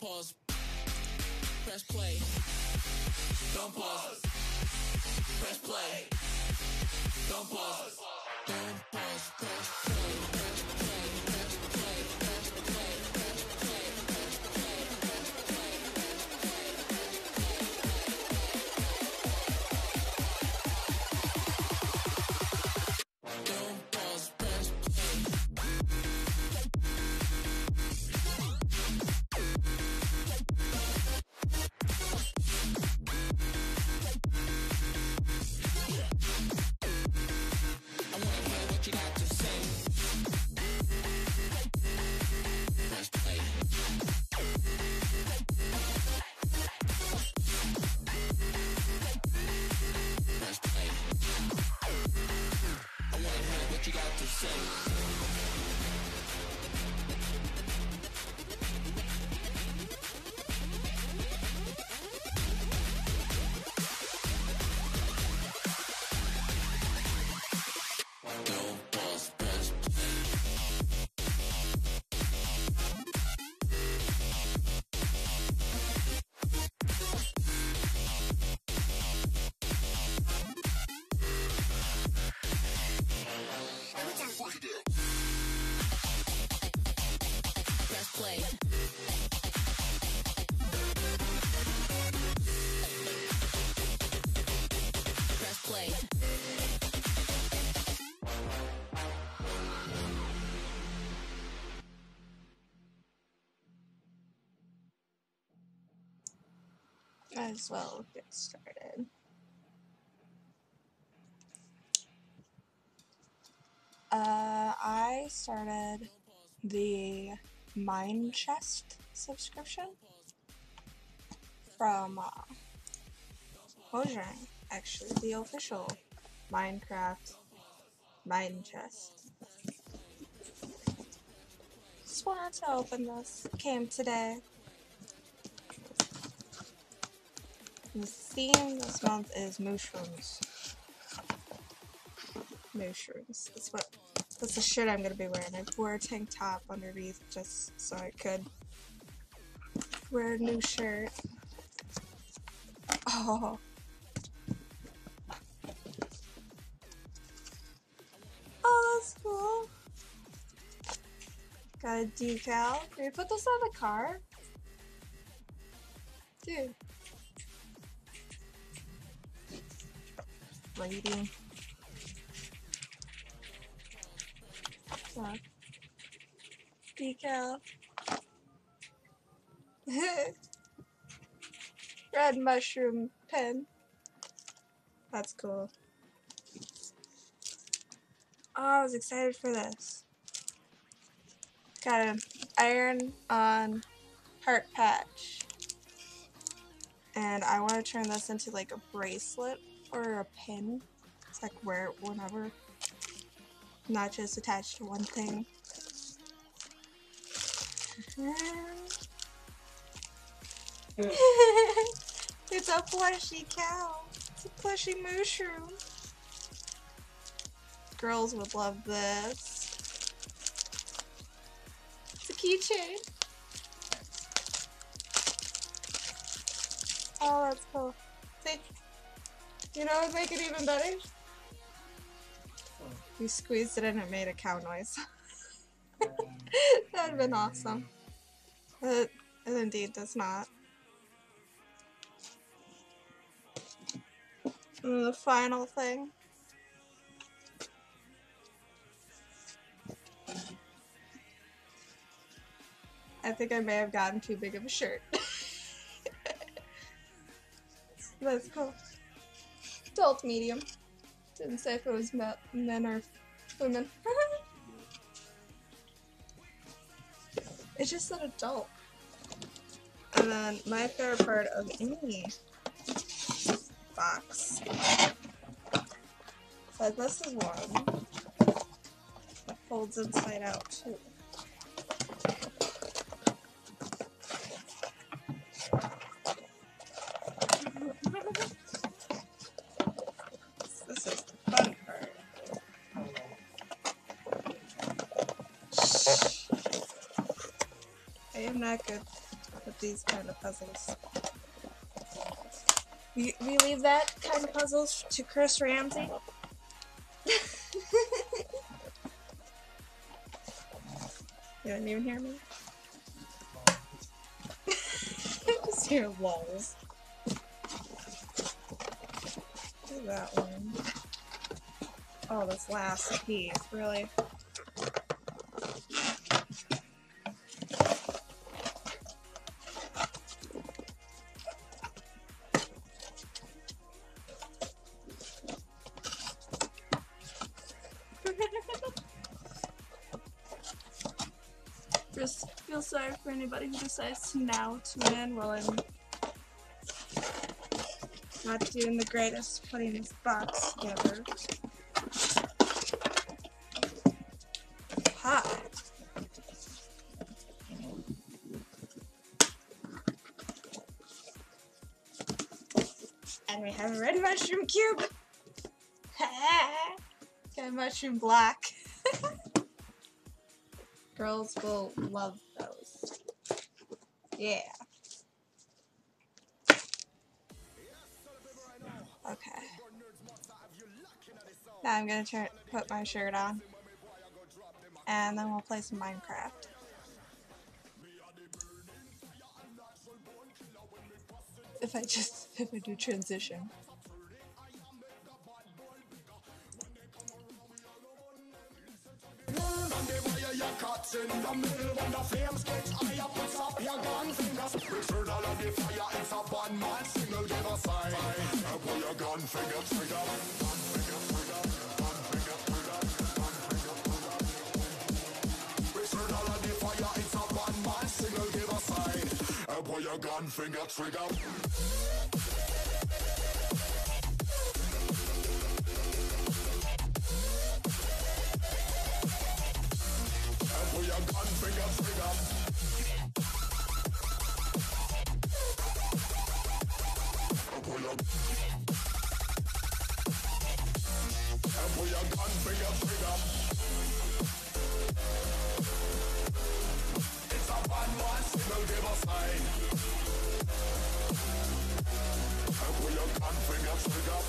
pause. Press play. Don't pause. Press play. Don't pause. Don't pause. Press play. Press play. Press play. Press play. Press play. Press play. Press play. Don't pause. Press play. I wanna hear what you got to say. Press play. Press play. I wanna hear what you got to say. Don't pause, press play. Press play. Press play. Might as well get started. I started the Minechest subscription from Mojang, actually, the official Minecraft Minechest. Just wanted to open this. Came today. The theme this month is mushrooms. Mushrooms. That's the shit I'm gonna be wearing. I wore a tank top underneath just so I could wear a new shirt. Oh. Oh, that's cool. Got a decal. Can we put this on the car? Dude. Lady. Look. Decal. Red mushroom pen. That's cool. Oh, I was excited for this. Got an iron on heart patch. And I want to turn this into like a bracelet or a pin. It's like wear it whenever. Not just attached to one thing. It's a plushy cow. It's a plushy mushroom. Girls would love this. It's a keychain. Oh, that's cool. See? You know what would make it even better? You squeezed it and it made a cow noise. That'd have been awesome. But it indeed does not. And the final thing. I think I may have gotten too big of a shirt. That's cool. Adult medium. Didn't say if it was men or women. It's just an adult. And then my favorite part of any box. So this is one that folds inside out too. This is the fun part. I am not good. with these kind of puzzles. We leave that kind of puzzles to Chris Ramsey. You didn't even hear me? Just hear lulls. Look at that one. Oh, this last piece, really. Just feel sorry for anybody who decides to now tune in while I'm not doing the greatest putting this box together. Hot. And we have a red mushroom cube. Got a mushroom block. Girls will love those. Yeah. Okay. Now I'm gonna put my shirt on. And then we'll play some Minecraft. If I do transition. In the middle when the flames get higher, put up your gun fingers. Return all of the fire, it's a bad man signal, give a sign. Pull your gun finger trigger. Gun finger trigger. Gun finger trigger. Gun finger trigger. Return all of the fire, it's a bad man signal, give a sign. Pull your gun finger trigger. Pull your gun finger trigger. Pull your gun finger trigger. It's a bad man signal, give a sign. Pull your gun finger trigger.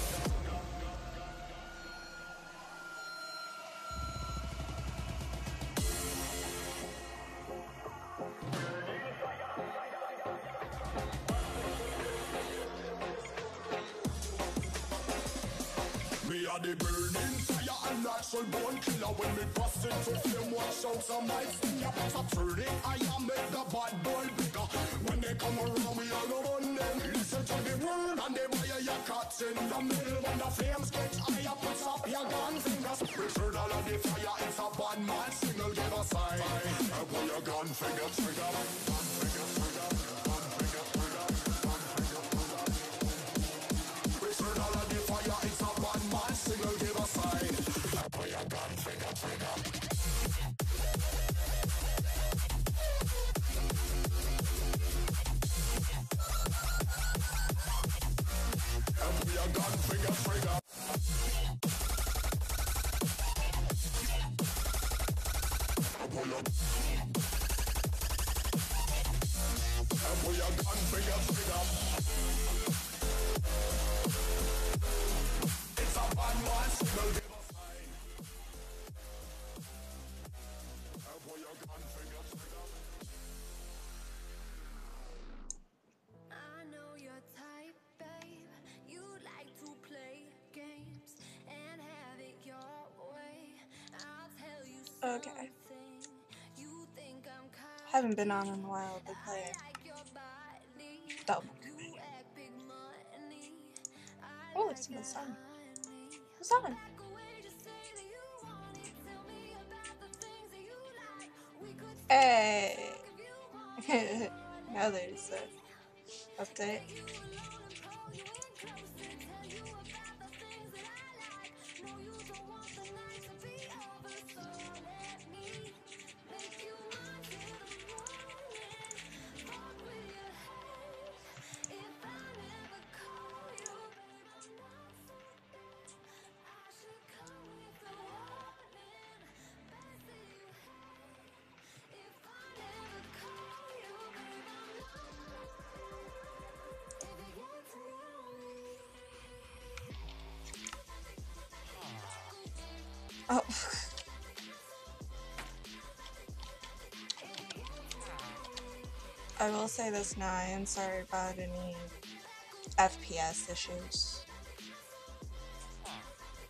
Me a the burning fire and natural born killer. When me bust into flame, watch out some might sting ya. Stop turning, I am make the bad boy bigger. When they come around, we all go on them. Listen to the word and they wire your cuts in the middle. When the flames get higher, put up your gun fingers. Return all of the fire, it's a bad man signal, give a sign. Pull your gun finger trigger. Gun finger trigger. Gun finger trigger. Gun finger trigger. Return all of the fire, it's a bad man signal, give a sign. Pull your gun finger trigger. Pull your gun finger trigger. Pull your gun finger trigger. It's a bad man signal, give a sign. Pull your gun finger trigger. I know your type, babe. You like to play games and have it your way. I'll tell you Okay. something. You think I'm Haven't been on in a while, but playing. like your body. Double. You act big money. Oh, it's my son. Honey. Who's on? Like a way to say that you want it. Tell me about the things that you like. We could Hey. if you want Now there's a update. Oh. I will say this now, I am sorry about any FPS issues.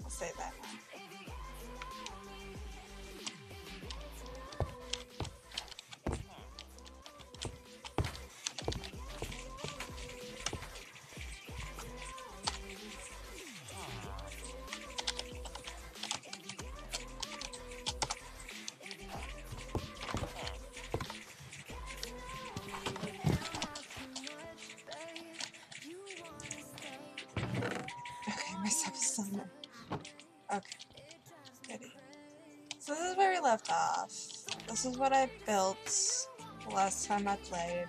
I'll say that now. Okay, my stuff is still there. Okay, goody. So this is where we left off. This is what I built the last time I played.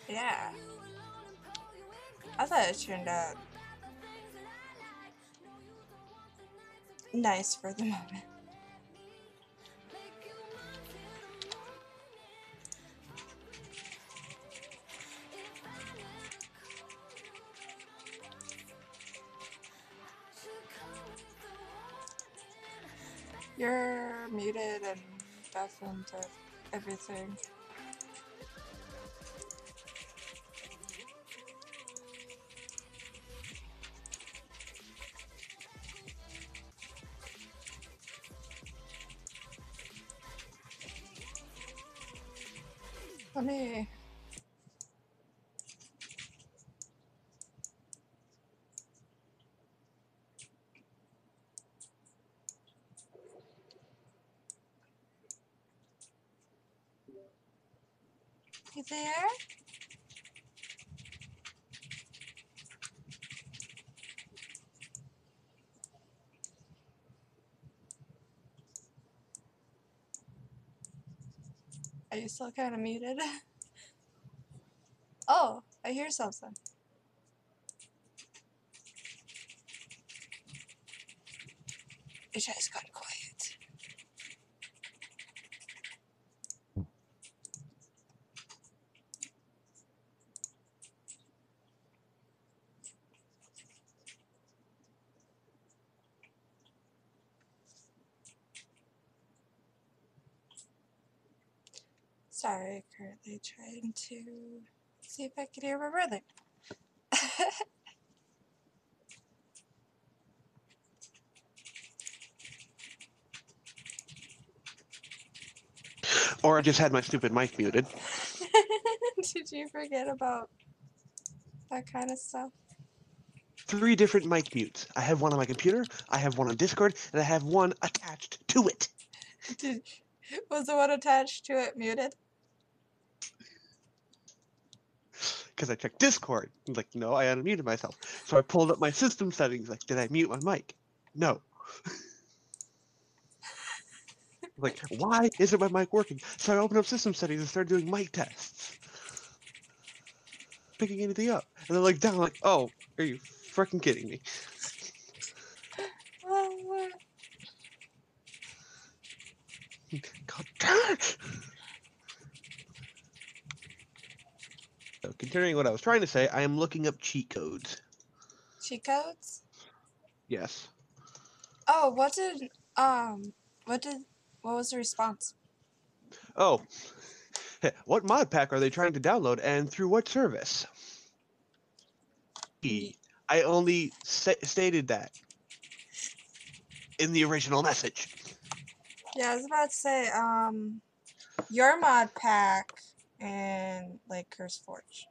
Yeah. I thought it turned out nice for the moment. You're muted and deafened to everything. Let me... You there? Are you still kind of muted? Oh, I hear something. It just got quiet. Sorry, currently trying to see if I can hear my brother. Or I just had my stupid mic muted. Did you forget about that kind of stuff? 3 different mic mutes. I have one on my computer, I have one on Discord, and I have one attached to it. Was the one attached to it muted? Because I checked Discord. I'm like, no, I unmuted myself. So I pulled up my system settings. Like, did I mute my mic? No. Like, why isn't my mic working? So I opened up system settings and started doing mic tests. Picking anything up. And they're like, down, like, oh, are you freaking kidding me? God damn it! So, continuing what I was trying to say, I am looking up cheat codes. Cheat codes? Yes. Oh, what was the response? Oh, what mod pack are they trying to download and through what service? I only stated that in the original message. Yeah, I was about to say, your mod pack and, like, Curse Forge.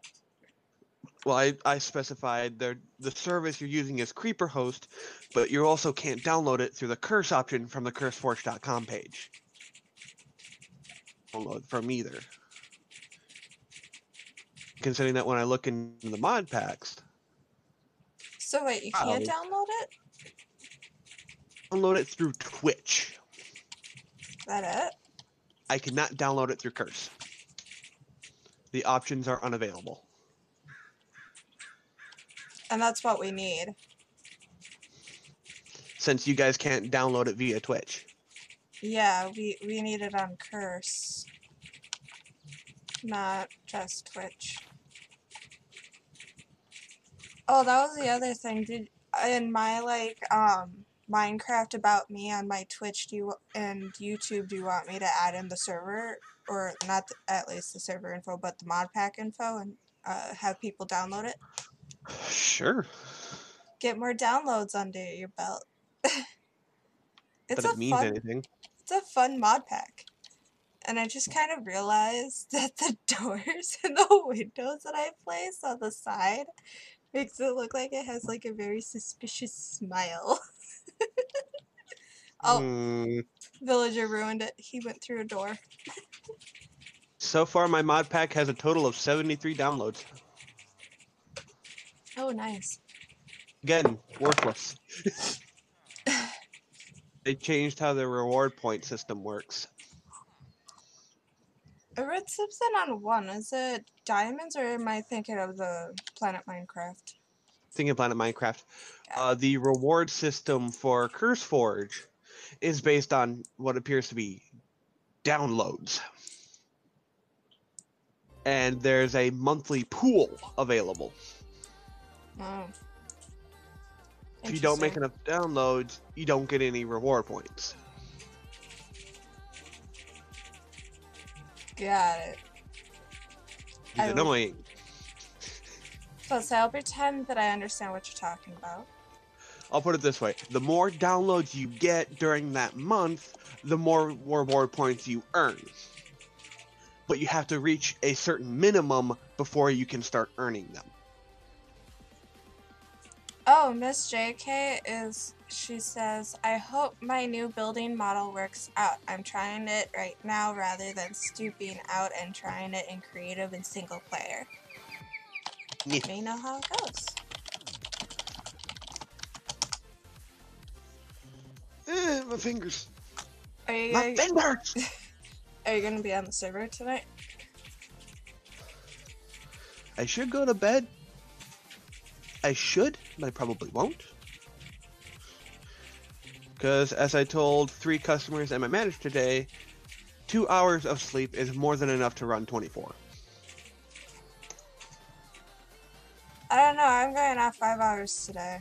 Well, I specified the service you're using is CreeperHost, but you also can't download it through the Curse option from the CurseForge.com page. Download from either. Considering that when I look into the mod packs, So wait, you can't download it? Download it through Twitch. Is that it? I cannot download it through Curse. The options are unavailable. And that's what we need. Since you guys can't download it via Twitch. Yeah, we need it on Curse. Not just Twitch. Oh, that was the other thing. In my Minecraft about me on my Twitch and YouTube, do you want me to add in the server, or not at least the server info, but the mod pack info, and have people download it? Sure. Get more downloads under your belt. But it means anything. It's a fun mod pack. And I just kind of realized that the doors and the windows that I placed on the side makes it look like it has like a very suspicious smile. Oh, Villager ruined it. He went through a door. So far, my mod pack has a total of 73 downloads. Oh, nice. Again, worthless. They changed how the reward point system works. I read something on one. Is it diamonds, or am I thinking of the Planet Minecraft? Thinking Planet Minecraft. The reward system for CurseForge is based on what appears to be downloads. And there's a monthly pool available. Oh. If you don't make enough downloads, you don't get any reward points. Got it. It's annoying. So I'll pretend that I understand what you're talking about. I'll put it this way. The more downloads you get during that month, the more reward points you earn. But you have to reach a certain minimum before you can start earning them. Oh, Miss JK she says, I hope my new building model works out. I'm trying it right now rather than stooping out and trying it in creative and single player. Let me know how it goes. My fingers. My fingers! Are you going to be on the server tonight? I should go to bed. I should, but I probably won't. Because, as I told 3 customers and my manager today, 2 hours of sleep is more than enough to run 24. I don't know. I'm going off 5 hours today.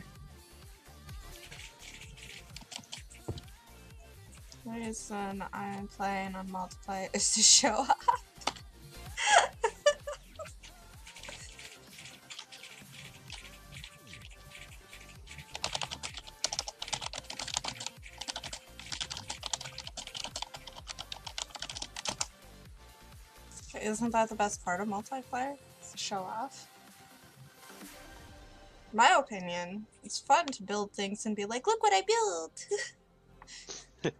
The reason I'm playing on multiplayer is to show off. Isn't that the best part of multiplayer? It's to show off. In my opinion, it's fun to build things and be like, look what I built!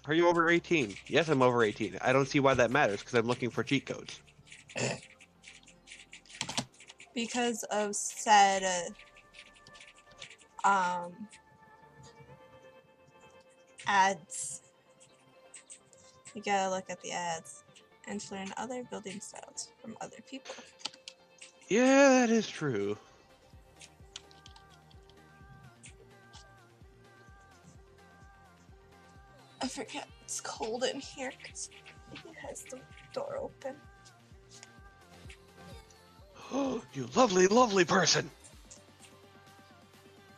Are you over 18? Yes, I'm over 18. I don't see why that matters, because I'm looking for cheat codes. Because of said, ads. You gotta look at the ads and learn other building styles from other people. Yeah, that is true. I forget it's cold in here because he has the door open. Oh, you lovely, lovely person!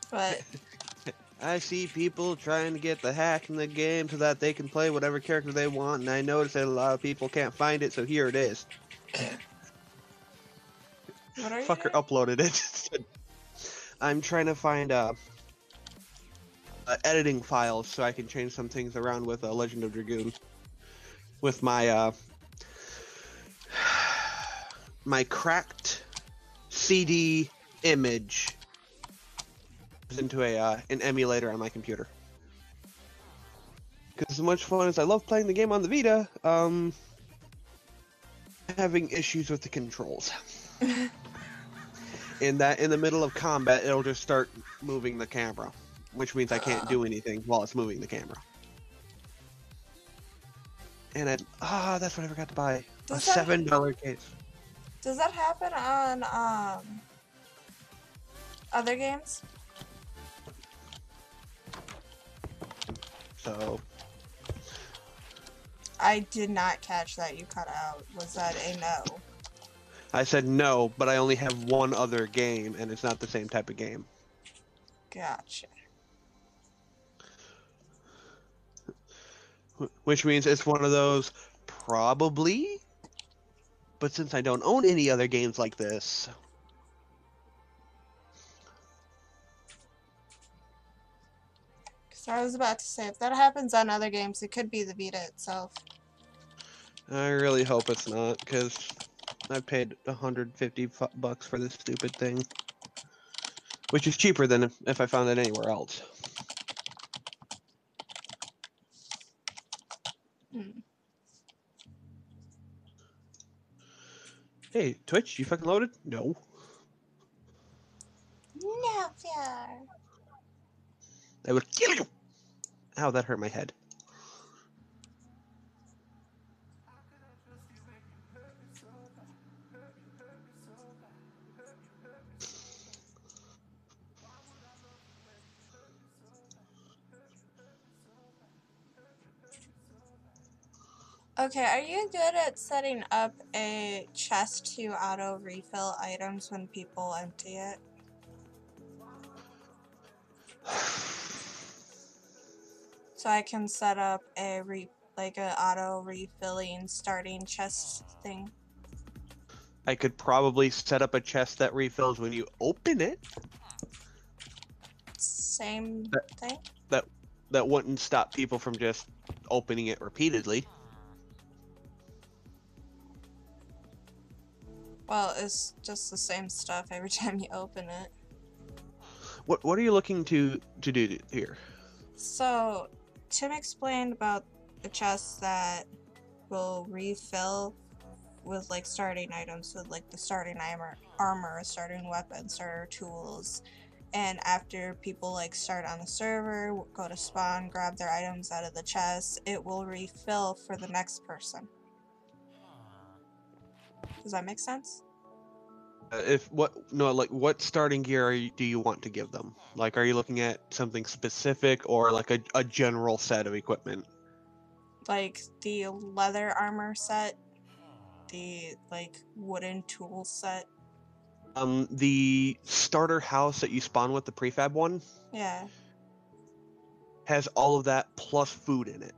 But I see people trying to get the hack in the game so that they can play whatever character they want, and I notice that a lot of people can't find it, so here it is. what are you Fucker uploaded it. I'm trying to find editing files so I can change some things around with Legend of Dragoon. With my my cracked CD image into an emulator on my computer. Because as much fun as I love playing the game on the Vita, having issues with the controls. In the middle of combat, it'll just start moving the camera, which means I can't do anything while it's moving the camera. And that's what I forgot to buy. A $7 case. Does that happen on other games? So I did not catch that. You cut out. Was that a no? I said no, but I only have one other game, and it's not the same type of game. Gotcha. Which means it's one of those probably, but since I don't own any other games like this, So I was about to say, if that happens on other games, it could be the Vita itself. I really hope it's not, because I paid $150 for this stupid thing, which is cheaper than if I found it anywhere else. Hmm. Hey, Twitch, you fucking loaded? No. No fear. I would kill you! Ow, that hurt my head. Okay, are you good at setting up a chest to auto refill items when people empty it? So I can set up a like a auto refilling starting chest thing. I could probably set up a chest that refills when you open it. Same thing? That wouldn't stop people from just opening it repeatedly. Well, it's just the same stuff every time you open it. What are you looking to do here? So, Tim explained about the chest that will refill with like starting items, with like the starting armor, starting weapons, starter tools, and after people like start on the server, go to spawn, grab their items out of the chest, it will refill for the next person. Does that make sense? What starting gear do you want to give them? Like, are you looking at something specific or like a general set of equipment? Like the leather armor set, the like wooden tool set. The starter house that you spawn with, the prefab one, Yeah. has all of that plus food in it.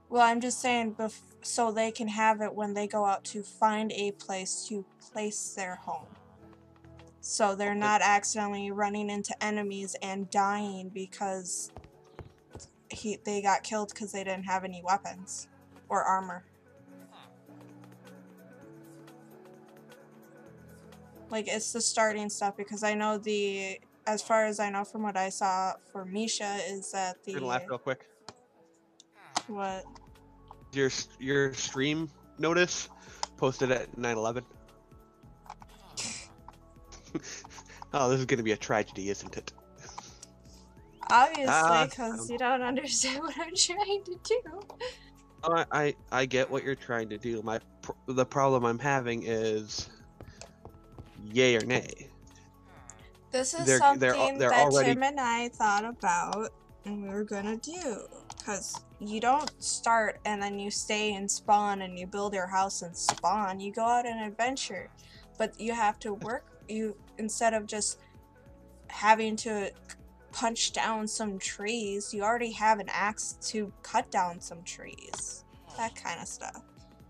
Well, I'm just saying, so they can have it when they go out to find a place to place their home. So they're not accidentally running into enemies and dying because they got killed because they didn't have any weapons or armor. Like, it's the starting stuff, because I know as far as I know from what I saw for Misha, is that You're gonna laugh real quick. What? Your stream notice posted at 9/11. Oh, this is gonna be a tragedy, isn't it? Obviously, because you don't understand what I'm trying to do. I get what you're trying to do. The problem I'm having is yay or nay. This is they're something that already... Tim and I thought about and we were gonna do. Because you don't start and then you stay and spawn and you build your house and spawn. You go out and adventure. But you have to work, instead of just having to punch down some trees, you already have an axe to cut down some trees. That kind of stuff.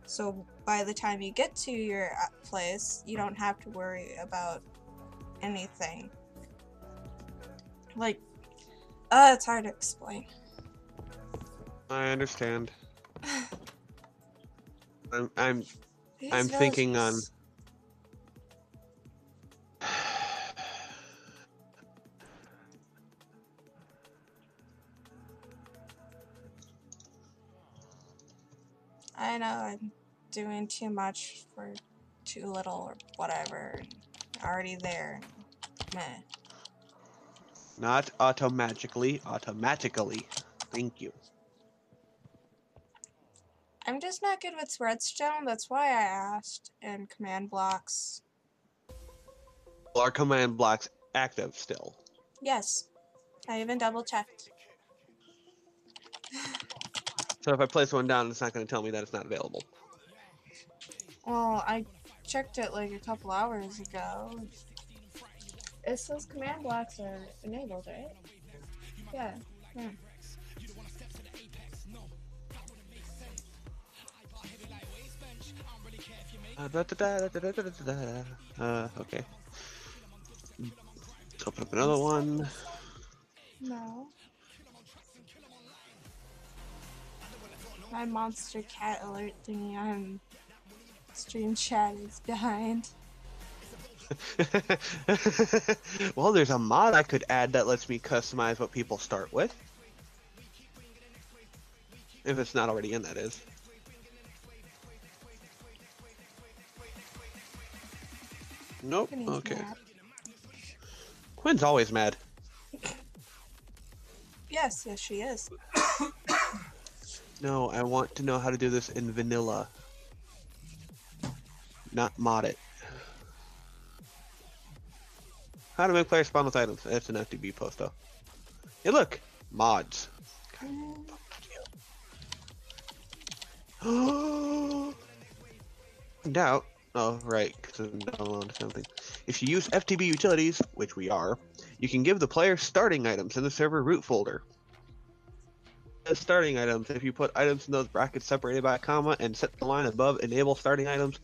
So by the time you get to your place, you don't have to worry about anything. Like, it's hard to explain. I understand. I'm thinking on... I know I'm doing too much for too little or whatever. Already there. Meh. Not automatically. Thank you. I'm just not good with redstone, that's why I asked, and command blocks. Well, our command block's active still. Yes. I even double checked. So if I place one down, it's not going to tell me that it's not available. Well, I checked it like a couple hours ago. It says command blocks are enabled, right? Yeah. Yeah. Okay. Let's open up another one. No. My monster cat alert thingy on stream chat is behind. Well, there's a mod I could add that lets me customize what people start with. If it's not already in, that is. Nope. Quinny's Okay. mad. Quinn's always mad. Yes, she is. No, I want to know how to do this in vanilla. Not mod it. How to make players spawn with items. That's an FTB post though. Hey look! Mods. Doubt. Oh, right, because I'm downloading something. If you use FTB utilities, which we are, you can give the player starting items in the server root folder. As starting items, if you put items in those brackets separated by a comma and set the line above enable starting items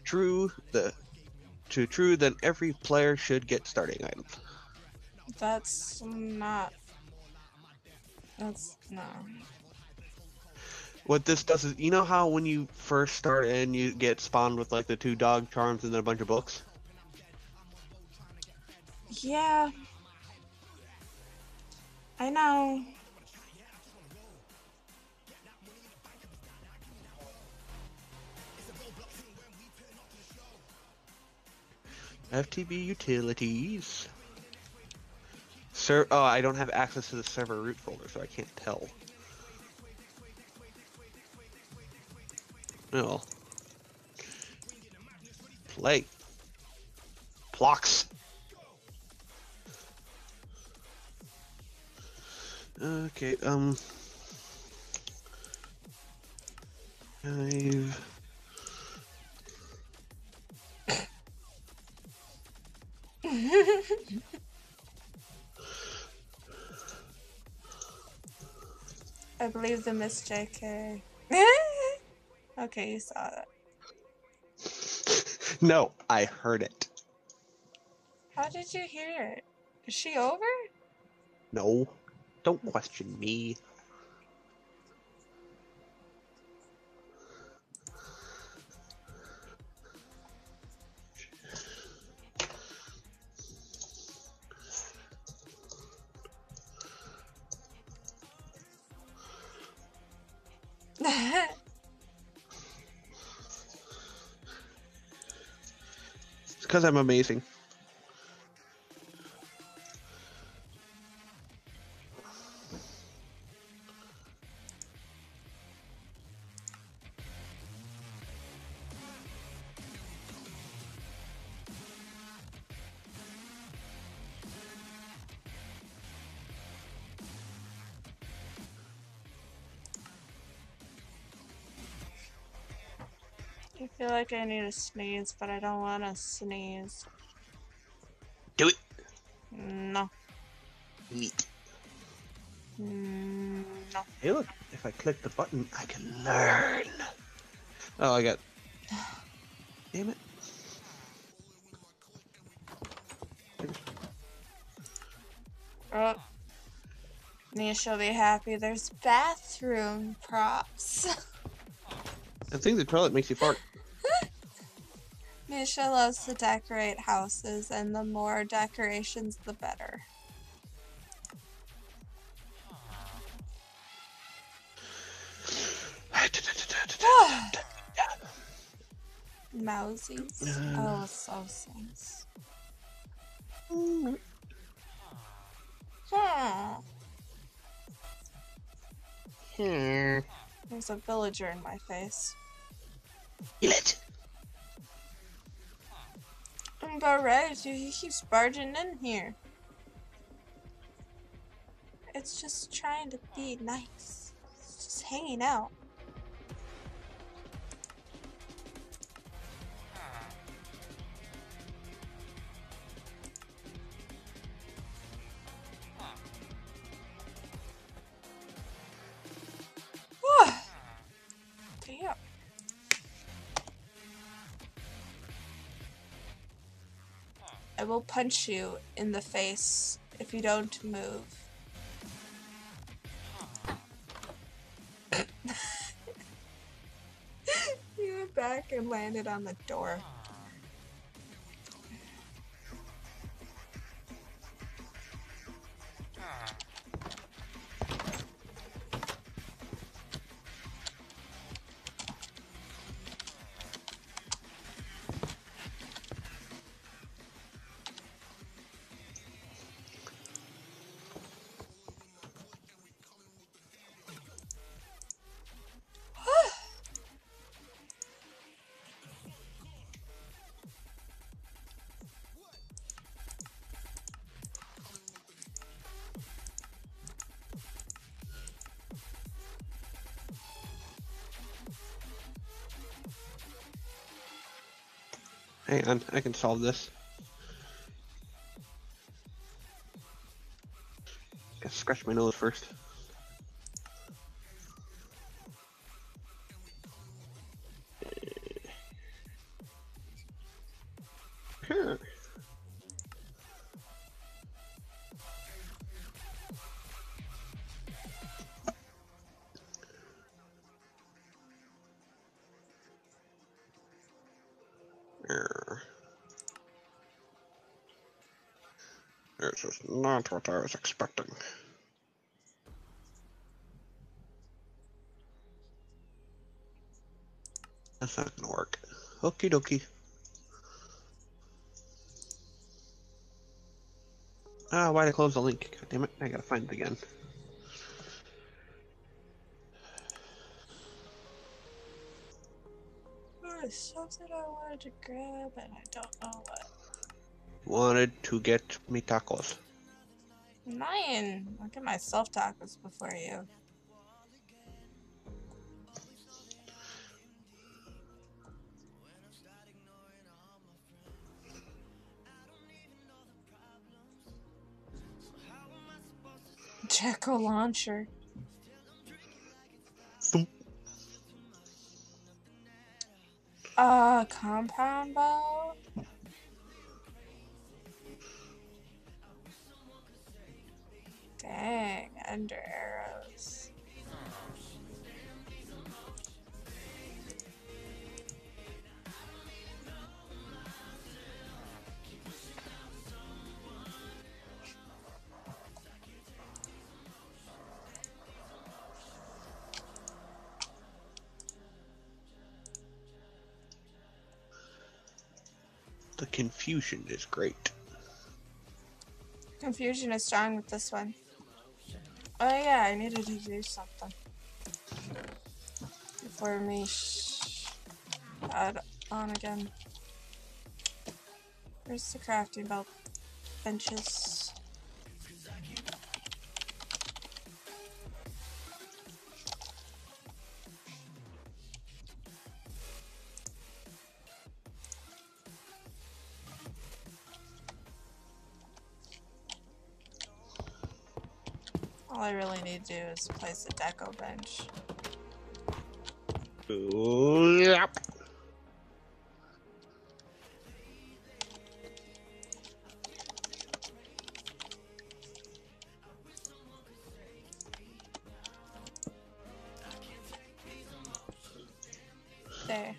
true, then every player should get starting items. That's not. That's no. What this does is, you know how when you first start in, you get spawned with like the 2 dog charms and then a bunch of books? Yeah. I know. FTB utilities. Oh, I don't have access to the server root folder, so I can't tell. Oh. Play. Blocks. Okay, I've... I believe the Miss JK. Okay, you saw that. No, I heard it. How did you hear it? Is she over? No, don't question me. It's because I'm amazing. I feel like I need to sneeze, but I don't want to sneeze. Do it. No. Neat. No. Hey, look, if I click the button, I can learn. Oh, I got... Damn it. Oh. Nisha will be happy. There's bathroom props. I think the toilet makes you fart. Nisha loves to decorate houses, and the more decorations, the better. Mousies. Oh, so sense. There's a villager in my face. Kill it. But right, he keeps barging in here. It's just trying to be nice. It's just hanging out. I will punch you in the face if you don't move. You went back and landed on the door. Hang on, I can solve this. Gotta scratch my nose first. Here. This is not what I was expecting. That's not gonna work. Okie dokie. Ah, why'd I close the link? God damn it, I gotta find it again. There's something I wanted to grab and I don't know what. Wanted to get me tacos. 9! I'll get myself tacos before you. Jacko launcher. Thump. Compound bow? Dang, under arrows. The confusion is great. Confusion is strong with this one. Oh yeah, I needed to do something before me add on again. Where's the crafting belt benches? All I really need to do is place a deco bench. Yep. There.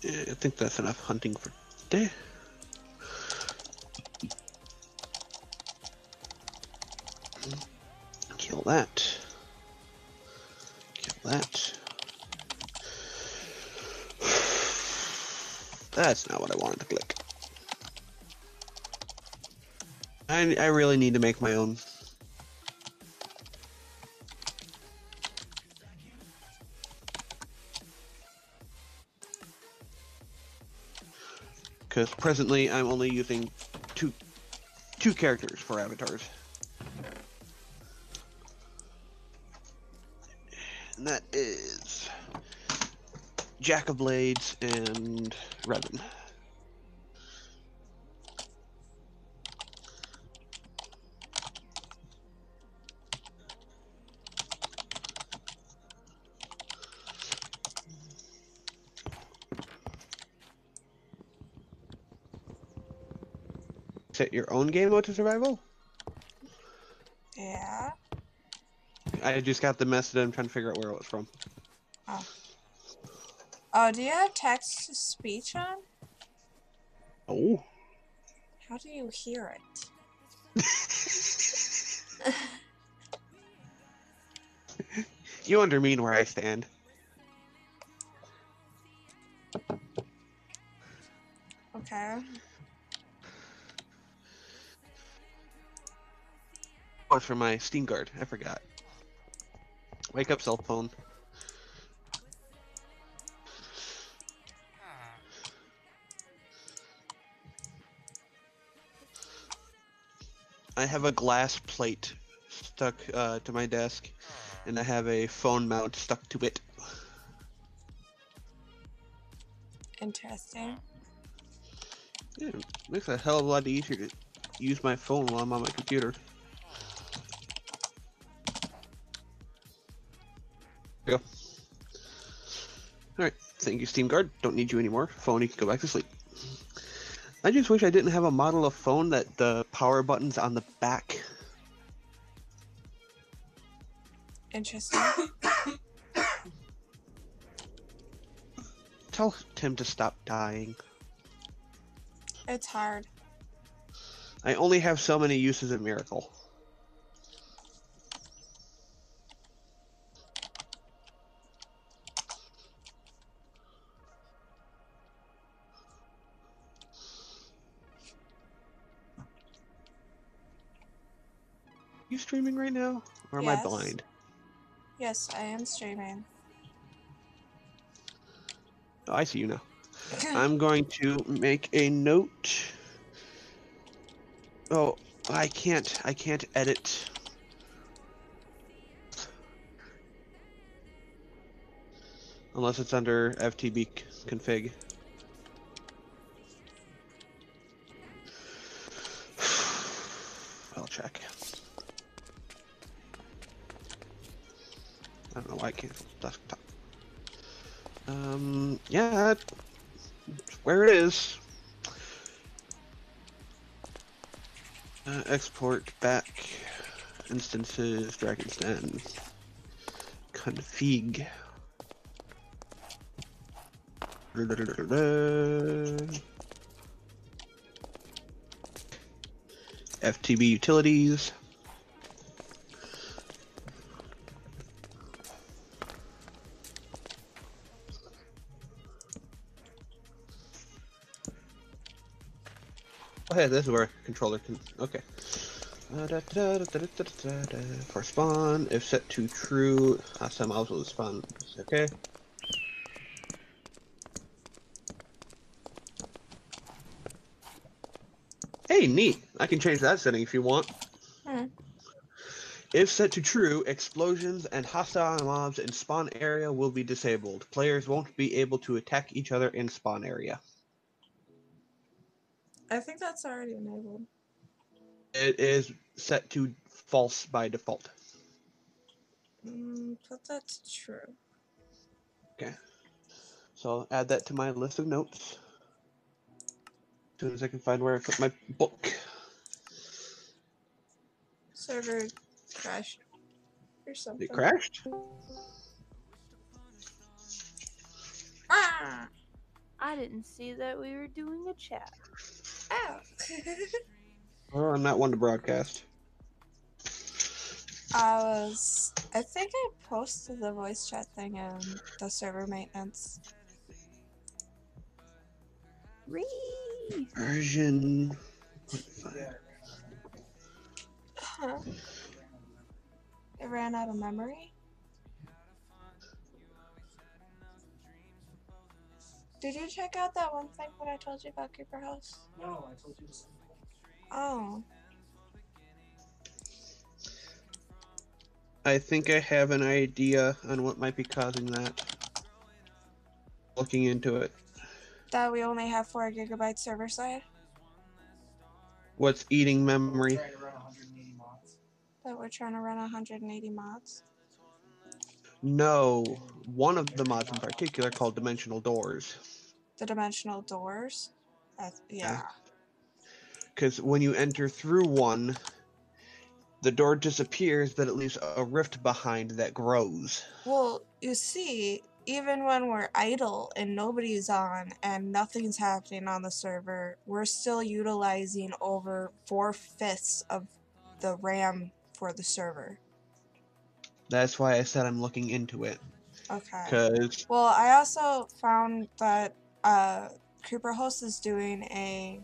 Yeah, I think that's enough hunting for today. Kill that. Kill that. That's not what I wanted to click. I really need to make my own. Because presently I'm only using two characters for avatars. And that is Jack of Blades and Revan. set your own game mode to survival? Yeah. I just got the message. I'm trying to figure out where it was from. Oh. Oh, do you have text to speech on? Oh. How do you hear it? You undermean where I stand. Okay. Oh, it's for my Steam Guard. I forgot. Wake up, cell phone. I have a glass plate stuck to my desk, and I have a phone mount stuck to it. Interesting. Yeah, it makes it a hell of a lot easier to use my phone while I'm on my computer. There we go. Alright, thank you, Steam Guard. Don't need you anymore. Phone, you can go back to sleep. I just wish I didn't have a model of phone that the power button's on the back. Interesting. Tell Tim to stop dying. It's hard. I only have so many uses of Miracle. You streaming right now? Or am I Yes. blind? Yes, I am streaming. Oh, I see you now. I'm going to make a note. Oh, I can't edit. Unless it's under FTB config. I'll check. I don't know why I can't desktop. Yeah, where it is. Export back instances, Dragon's Den. Config. FTB utilities. Oh, hey, this is where controller can. Okay. For spawn, if set to true, hostile mobs will spawn. Okay. Hey, neat. I can change that setting if you want. If set to true, explosions and hostile mobs in spawn area will be disabled. Players won't be able to attack each other in spawn area. I think that's already enabled. It is set to false by default. Put that to true. Okay. So I'll add that to my list of notes. As soon as I can find where I put my book. Server crashed or something. It crashed? Ah! I didn't see that we were doing a chat. Ow! Oh, I'm not one to broadcast. I think I posted the voice chat thing in the server maintenance. Version. Huh. It ran out of memory. Did you check out that one thing that I told you about Creeper House? No, I told you the same thing. Oh. I think I have an idea on what might be causing that. Looking into it. That we only have 4 gigabytes server side? What's eating memory? Trying to run 180 mods. That we're trying to run 180 mods? No. One of the mods in particular called Dimensional Doors. The dimensional doors? Yeah. Because when you enter through one, the door disappears, but it leaves a rift behind that grows. Well, you see, even when we're idle and nobody's on and nothing's happening on the server, we're still utilizing over 4/5 of the RAM for the server. That's why I said I'm looking into it. Okay. Because Well, I also found that Creeper Host is doing a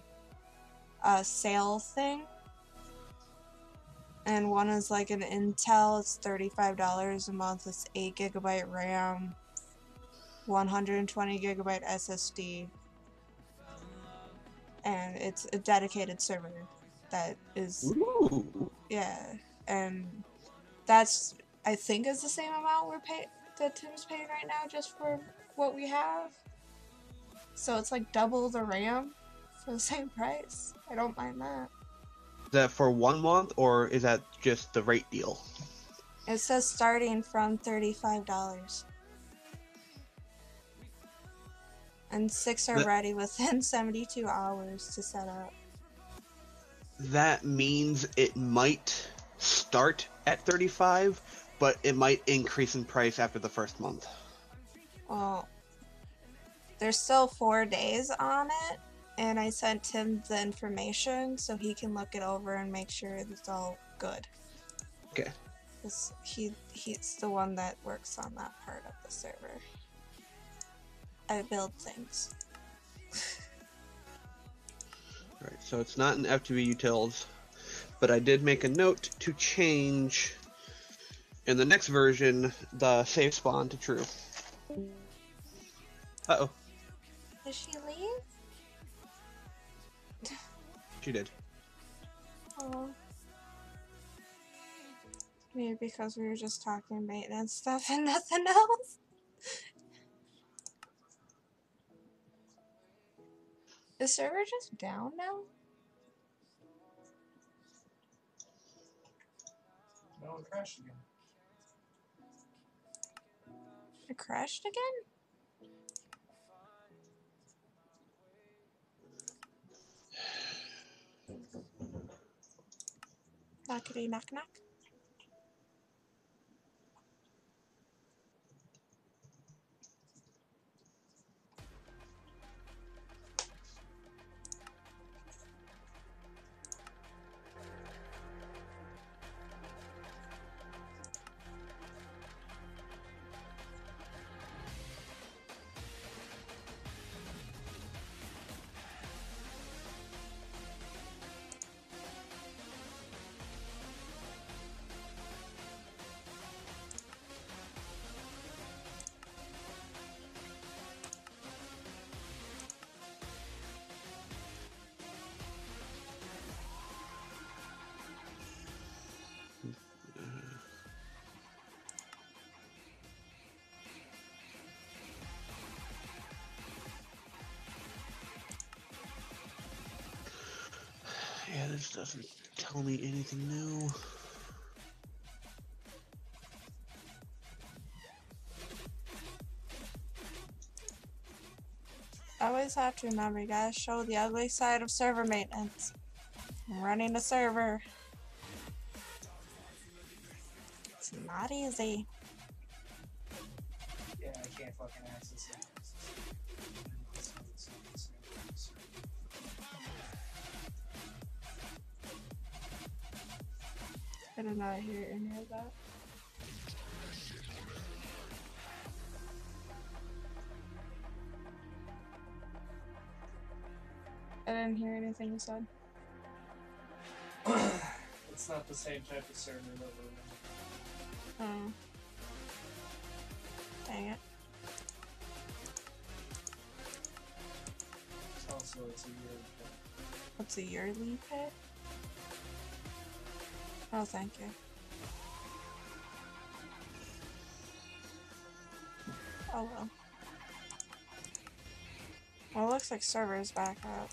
sale thing. And one is like an Intel, it's $35 a month, it's 8 GB RAM, 120 GB SSD, and it's a dedicated server that is, ooh, yeah, and that's, I think, is the same amount that Tim's paying right now just for what we have. So it's like double the RAM for the same price. I don't mind that. is that for 1 month or is that just the rate deal? It says starting from $35. And 6 are That, ready within 72 hours to set up. that means it might start at 35, but it might increase in price after the first month. Well, there's still 4 days on it, and I sent him the information so he can look it over and make sure it's all good. Okay. Because he's the one that works on that part of the server. I build things. Alright, so it's not an FTV utils, but I did make a note to change in the next version the save spawn to true. Uh-oh, Did she leave? she did. Oh. Maybe because we were just talking maintenance stuff and nothing else. Is server just down now? No, it crashed again. It crashed again? Knockity knock knock. Yeah, this doesn't tell me anything new. Always have to remember, you gotta show the ugly side of server maintenance. Running a server. It's not easy. Yeah, I can't fucking access it. I did not hear any of that. I didn't hear anything you said. It's not the same type of server that we're in. Oh. Dang it. Also, it's a year. What's a yearly pay? Oh, thank you. Oh well. Well, it looks like server's back up.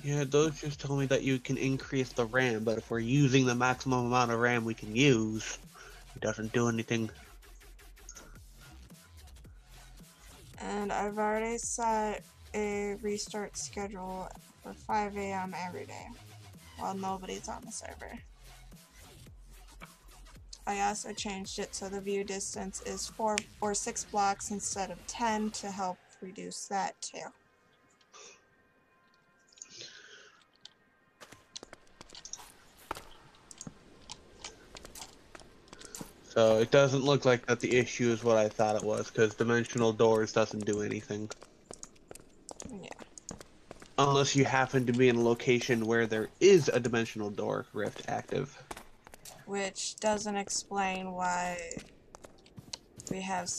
Yeah, those just told me that you can increase the RAM, but if we're using the maximum amount of RAM we can use, it doesn't do anything. And I've already set a restart schedule for 5 a.m. every day while nobody's on the server. I also changed it so the view distance is 4 or 6 blocks instead of 10 to help reduce that too. So it doesn't look like that the issue is what I thought it was, because dimensional doors doesn't do anything. Yeah. Unless you happen to be in a location where there is a dimensional door rift active. Which doesn't explain why we have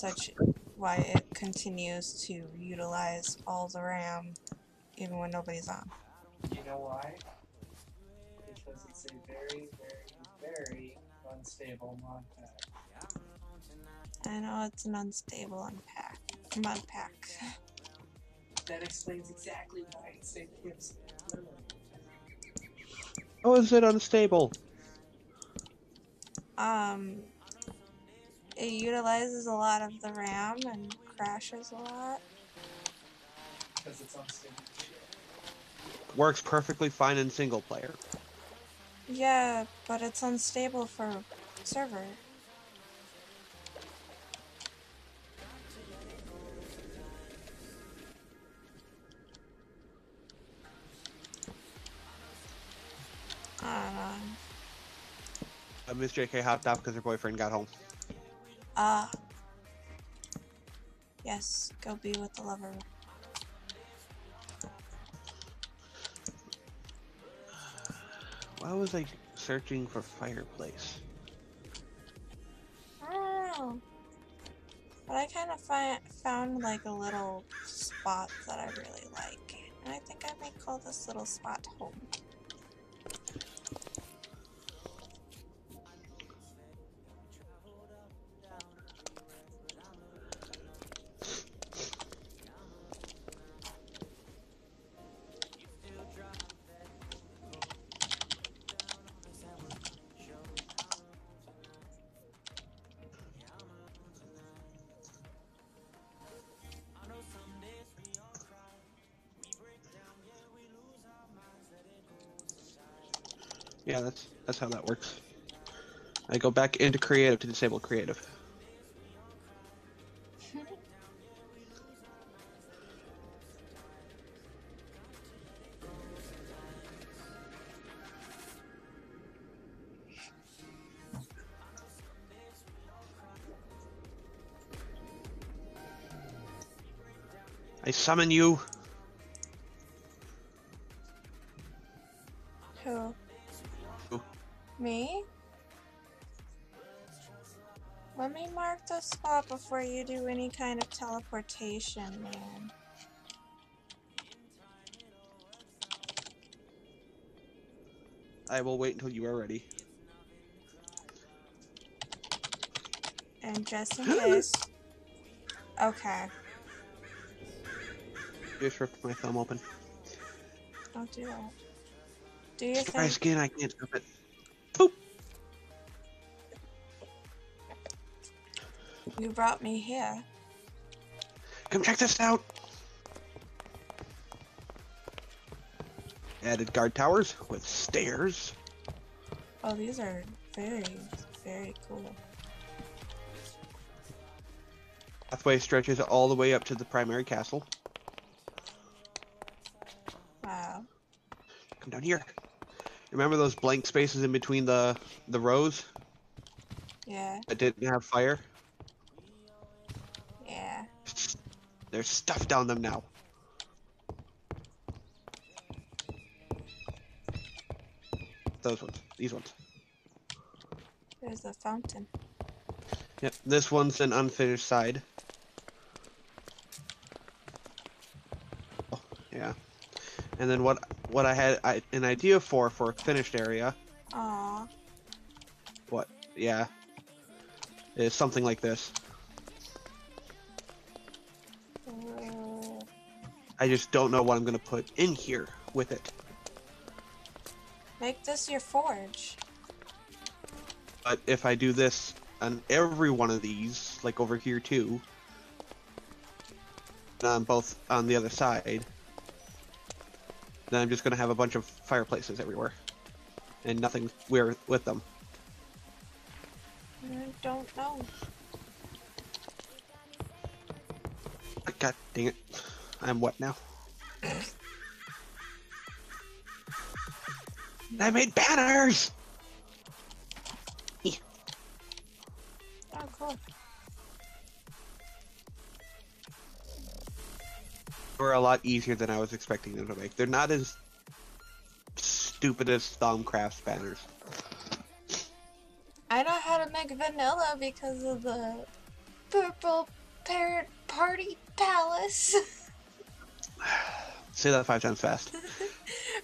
why it continues to utilize all the RAM even when nobody's on. You know why? Because it's a very, very, very unstable mod pack. I know it's an unstable mod pack. That explains exactly why it's a gives. How is it unstable? It utilizes a lot of the RAM and crashes a lot. Because it's unstable shit. Works perfectly fine in single player. Yeah, but it's unstable for server. I don't know. Miss JK hopped off because her boyfriend got home. Yes, go be with the lover. Why was I searching for fireplace? I don't know. But I kind of found like a little spot that I really like. And I think I might call this little spot home. Yeah, that's how that works. I go back into creative to disable creative. I summon you. Who? Who? Me? Let me mark the spot before you do any kind of teleportation, man. I will wait until you are ready. And just in case. Okay. Just ripped my thumb open. Don't do that. Do you Try think skin, I can't stop it. Poop! you brought me here? Come check this out! Added guard towers with stairs. Oh, these are very, very cool. Pathway stretches all the way up to the primary castle. Wow. Come down here. Remember those blank spaces in between the rows Yeah, that didn't have fire? yeah. There's stuff down them now. Those ones. These ones. There's a fountain. Yep. This one's an unfinished side. Oh, yeah. And then what I had an idea for a finished area. Aww. What? Yeah. Is something like this. I just don't know what I'm gonna put in here. with it. Make this your forge. But if I do this on every one of these, like over here too, and on both on the other side, then I'm just gonna have a bunch of fireplaces everywhere, and nothing weird with them. I don't know. God dang it! I'm wet now. I made banners. Oh, cool. They're a lot easier than I was expecting them to make. They're not as stupid as Thumbcraft's banners. I know how to make vanilla because of the Purple Parrot Party Palace. Say that 5 times fast.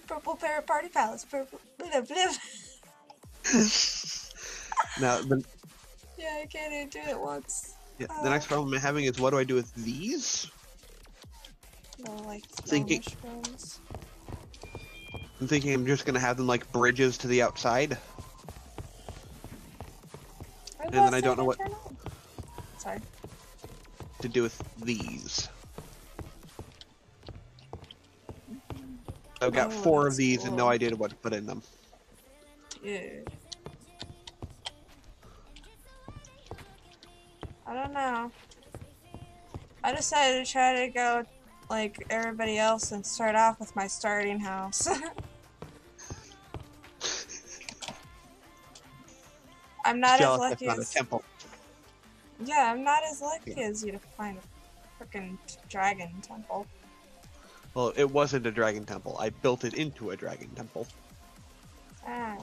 Purple Parrot Party Palace. Purple. Blah, blah. Now, Yeah, I can't even do it once. the next problem I'm having is what do I do with these? No, like Thinking- mushrooms. I'm thinking I'm just gonna have them like bridges to the outside. And then I don't know what- Sorry. To do with these. I've got Oh, 4 of that's these and no cool. idea what to put in them. Dude. I don't know. I decided to try to go like everybody else and start off with my starting house. I'm not as Jealous that's lucky not a as temple. yeah, I'm not as lucky as you to find a freaking dragon temple. Well, it wasn't a dragon temple. I built it into a dragon temple. Ah.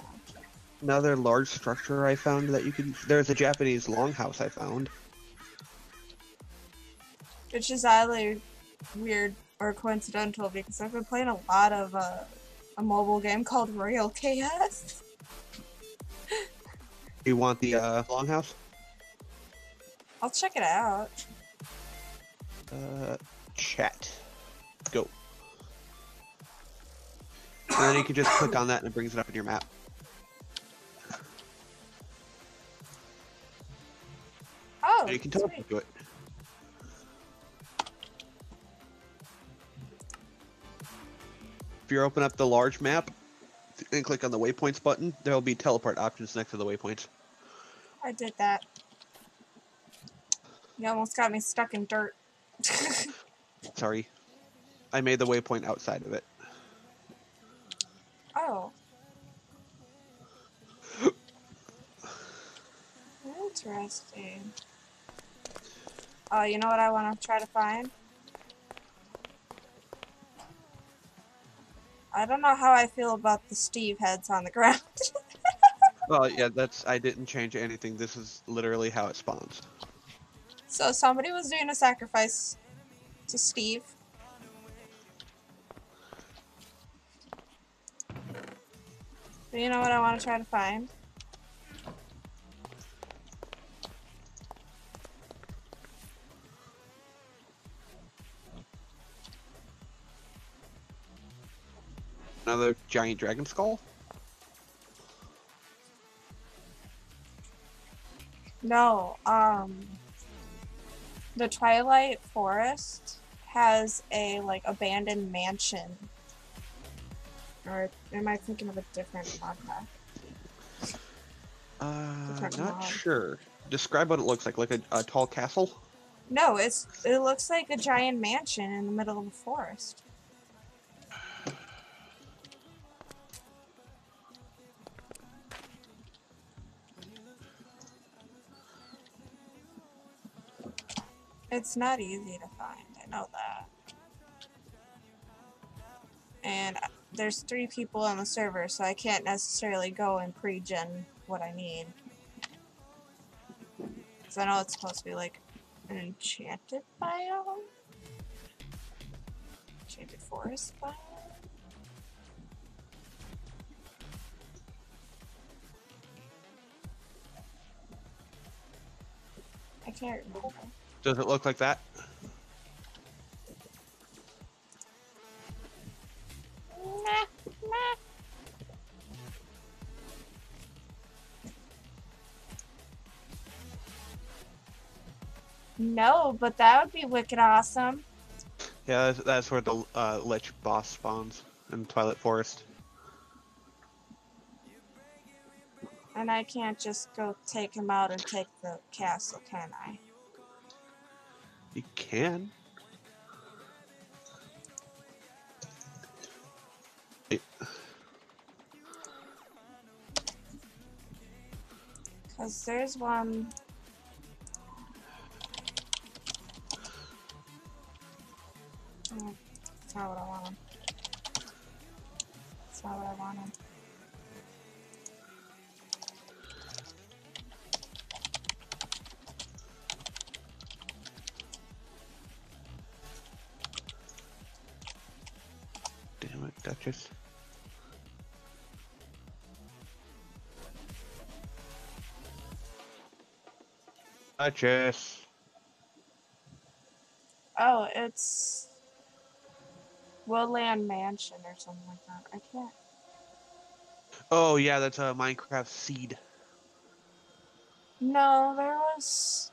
Another large structure I found that you can. There's a Japanese longhouse I found. Which is oddly weird or coincidental because I've been playing a lot of a mobile game called Royal Chaos. You want the longhouse? I'll check it out. Chat. Go. And then you can just click on that and it brings it up in your map. Oh, You can totally sweet. do it. If you open up the large map and click on the waypoints button, there will be teleport options next to the waypoints. I did that. You almost got me stuck in dirt. Sorry. I made the waypoint outside of it. Oh. Interesting. Oh, you know what I want to try to find? I don't know how I feel about the Steve heads on the ground. Well, yeah, I didn't change anything. This is literally how it spawns. So somebody was doing a sacrifice to Steve. But you know what I want to try to find? Another giant dragon skull? No, the Twilight Forest has a, like, abandoned mansion. Or am I thinking of a different mod pack? Different Not mod. sure. Describe what it looks like a tall castle? No, it looks like a giant mansion in the middle of the forest. It's not easy to find, I know that. And there's 3 people on the server, so I can't necessarily go and pre-gen what I need. Because I know it's supposed to be like an enchanted biome? Enchanted forest biome? I can't remember. Does it look like that? No, but that would be wicked awesome. Yeah, that's where the Lich boss spawns in Twilight Forest. And I can't just go take him out and take the castle, can I? You can. Because there's one... Oh, that's not what I wanted. That's not what I wanted. Damn it, Duchess. Duchess. Oh, it's Woodland Mansion or something like that. I can't. Oh yeah, that's a Minecraft seed. No, there was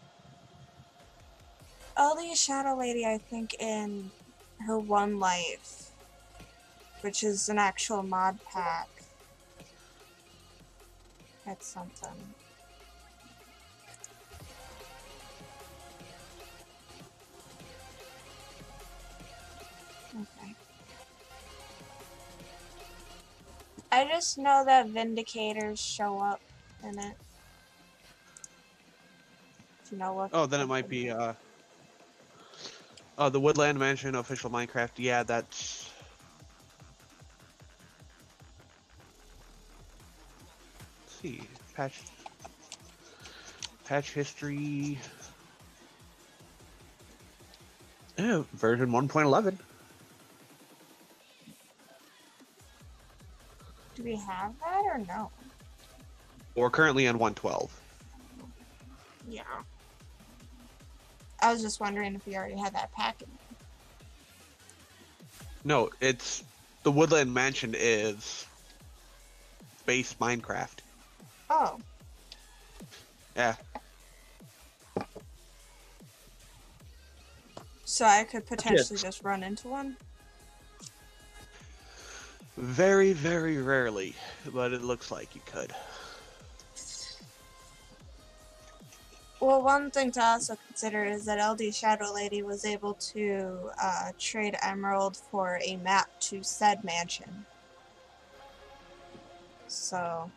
Ellie Shadow Lady, I think, in her One Life, which is an actual mod pack. That's something. Okay. I just know that Vindicators show up in it. Do you know what? Oh, then it might be oh, the Woodland Mansion official Minecraft. Yeah, that's. Let's see, patch history. Oh, version 1.11. Do we have that or no? We're currently on 112. Yeah. I was just wondering if we already had that pack in there. No, it's the Woodland Mansion is base Minecraft. Oh. Yeah. So I could potentially Yes. just run into one? Very, very rarely, but it looks like you could. Well, one thing to also consider is that LD Shadow Lady was able to trade Emerald for a map to said mansion. So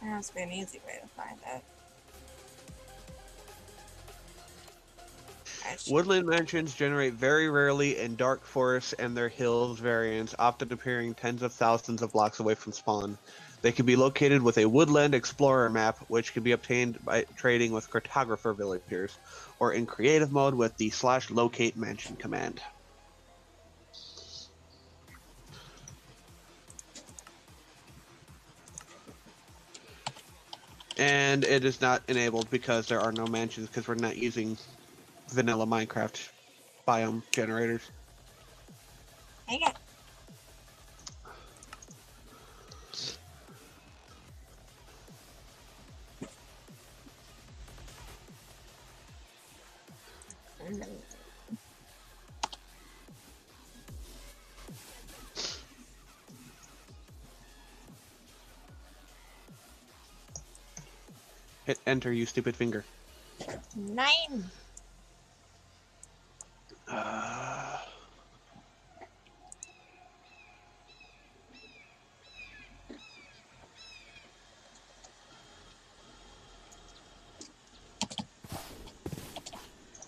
there has to be an easy way to find it. Woodland mansions generate very rarely in dark forests and their hills variants, often appearing tens of thousands of blocks away from spawn. They can be located with a Woodland Explorer map, which can be obtained by trading with cartographer villagers, or in creative mode with the /locate mansion command. And it is not enabled because there are no mansions, because we're not using vanilla Minecraft biome generators. Hang it. Hit enter, you stupid finger. 9.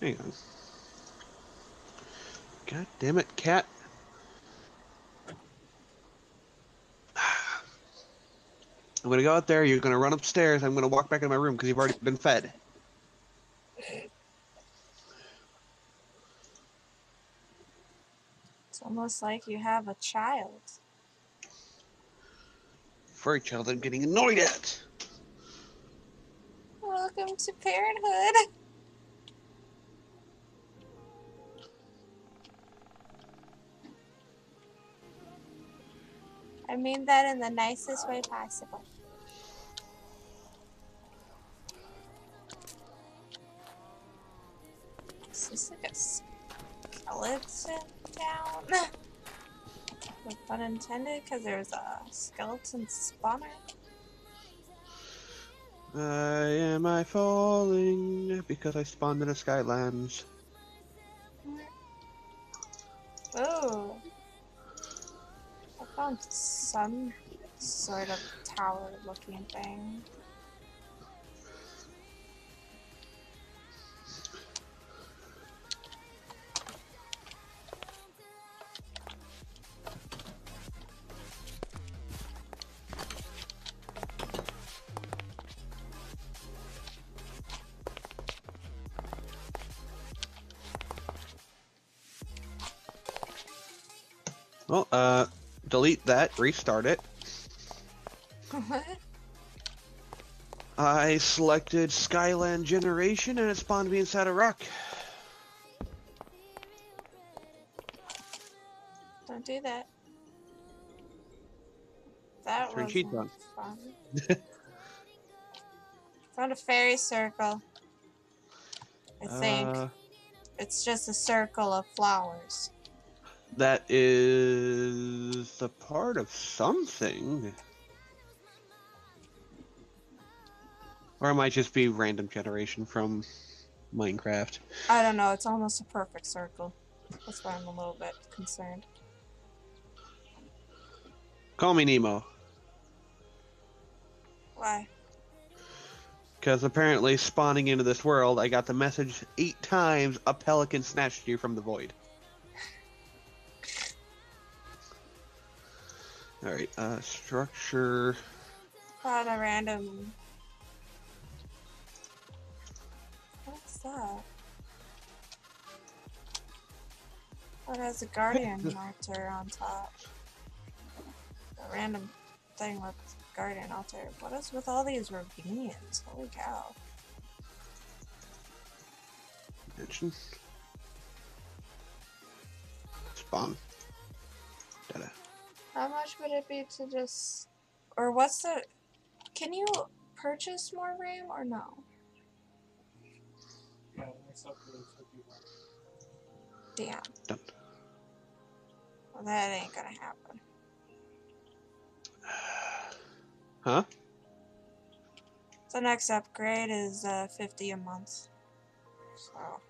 Hang on. God damn it, cat. I'm gonna go out there, you're gonna run upstairs, I'm gonna walk back into my room because you've already been fed. It's almost like you have a child. Furry child I'm getting annoyed at. Welcome to parenthood. I mean that in the nicest way possible. Is this like a skeleton town? No pun intended, because there's a skeleton spawner. Am I falling because I spawned in a Skylands? Oh, I found some sort of tower-looking thing. Well, delete that, restart it. What? I selected Skyland Generation and it spawned me inside a rock. Don't do that. That Turn wasn't cheats on. fun. Found a fairy circle. I think it's just a circle of flowers. That is a part of something. Or it might just be random generation from Minecraft. I don't know. It's almost a perfect circle. That's why I'm a little bit concerned. Call me Nemo. Why? Because apparently spawning into this world, I got the message 8 times, a pelican snatched you from the void. Alright, structure. Found a random. What's that? Oh, it has a guardian altar on top. A random thing with guardian altar. What is with all these ravines? Holy cow. Mention. Spawn. Data. How much would it be to just... Or what's the... Can you purchase more RAM or no? Yeah, the next upgrade should be one. Damn. Done. Well, that ain't gonna happen. Huh? The next upgrade is 50 a month. So,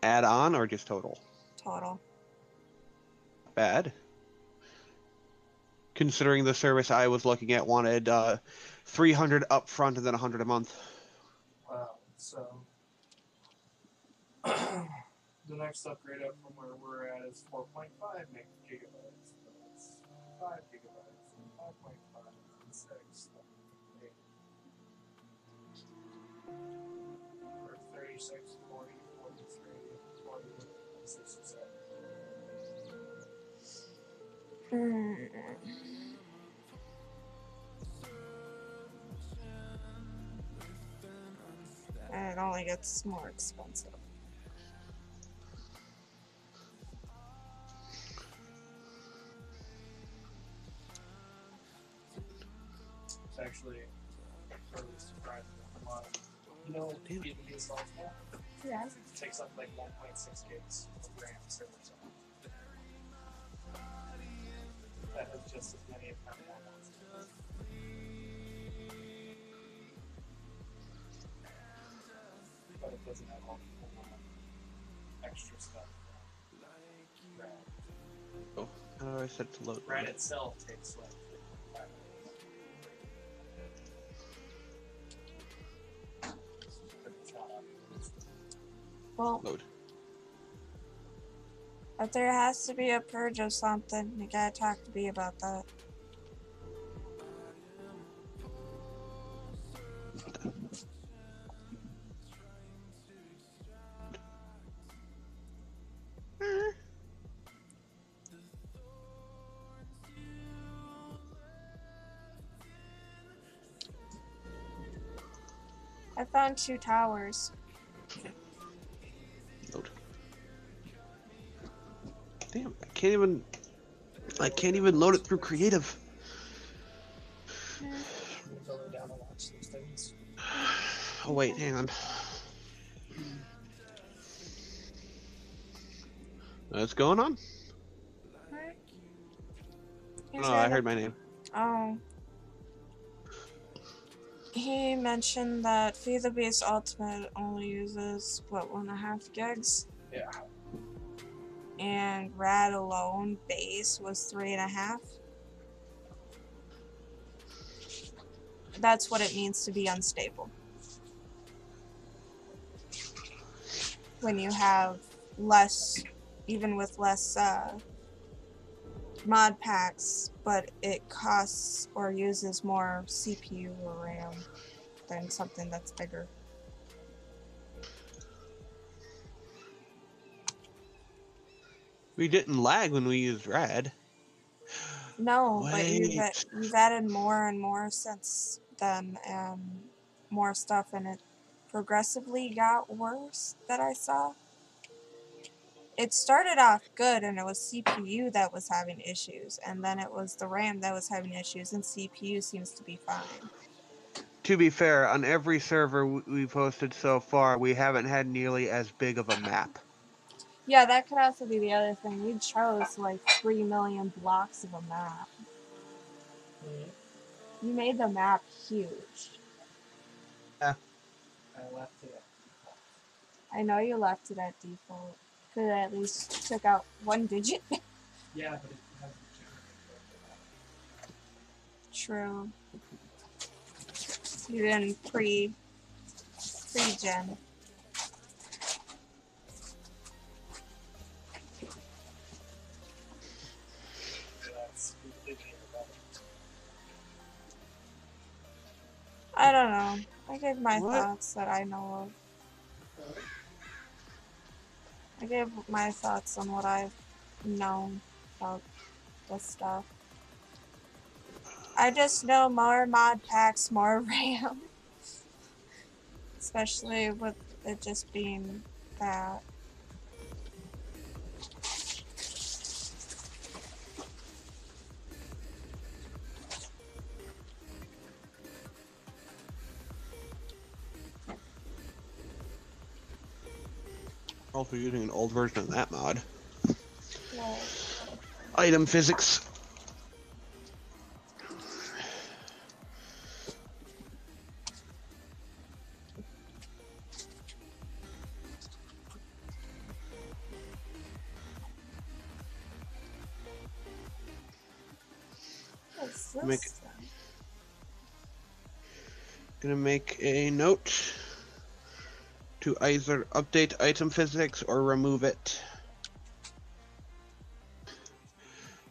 Add on or just total? total. Bad. Considering the service I was looking at wanted 300 upfront and then 100 a month. Wow, so the next upgrade up from where we're at is 4.5 gigabytes. So it's 5 gigabytes, and 5.5, and 6, and 8. Or 36, 40, 43, 40, 67. And it only gets more expensive. It's actually really surprising a lot. You know, B2B solves that? Yeah. It takes up like 1.6 gigs of RAM server time. That has just as many if not more ones. But it doesn't have all the extra stuff. RAM. Oh, how do I set it to load? RAM itself takes like 5 Well, Load. if there has to be a purge of something, you gotta talk to me about that. I found 2 towers. Load. Damn, I can't even load it through creative. Go down and watch those things. Oh wait, hang on. What's going on? Alright. Oh, I heard my name. Oh. He mentioned that Feed the Beast Ultimate only uses, what, 1.5 gigs? Yeah. And Rad alone base was 3.5. That's what it means to be unstable. When you have less, even with less mod packs, but it costs or uses more CPU or RAM than something that's bigger. We didn't lag when we used Rad. No, but Wait. you've added more and more since then, and more stuff, and it progressively got worse that I saw. It started off good, and it was CPU that was having issues, and then it was the RAM that was having issues, and CPU seems to be fine. To be fair, on every server we've hosted so far, we haven't had nearly as big of a map. Yeah, that could also be the other thing. We chose like 3 million blocks of a map. You made the map huge. Yeah. I left it at default. I know you left it at default. Could have at least took out 1 digit. Yeah, but it hasn't generated over that. True. You didn't pre-gen. That's completely irrelevant. I don't know. I gave my What? thoughts that I know of. I gave my thoughts on what I've known about this stuff. I just know more mod packs, more RAM. Especially with it just being that. Also using an old version of that mod. Well, Item physics. what's Make this then? Gonna make a note to either update item physics or remove it.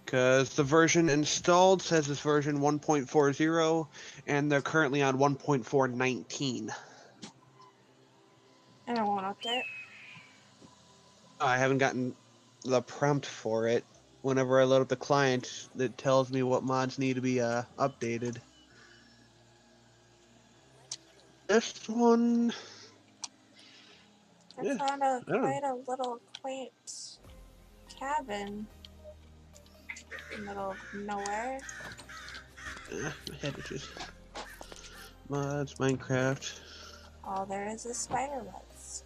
Because the version installed says it's version 1.40, and they're currently on 1.419. And I won't update. I haven't gotten the prompt for it. Whenever I load up the client, it tells me what mods need to be updated. This one, I yeah, found I don't know. quite a little quaint cabin in the middle of nowhere. My head itches. Mods, Minecraft. All there is spider webs.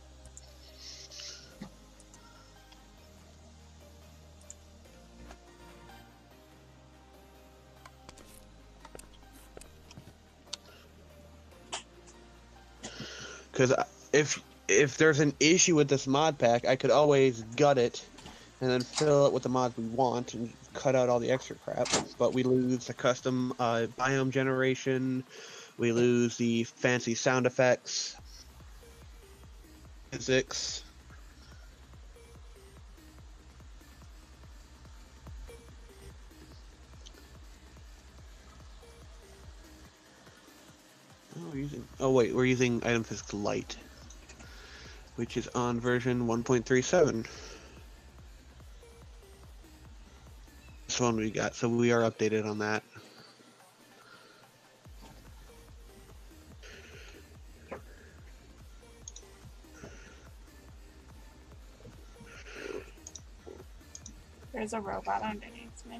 Because if there's an issue with this mod pack, I could always gut it and then fill it with the mods we want and cut out all the extra crap. But we lose the custom biome generation, we lose the fancy sound effects, physics. We're using item physics light, which is on version 1.37. This one we got, so we are updated on that. There's a robot underneath me.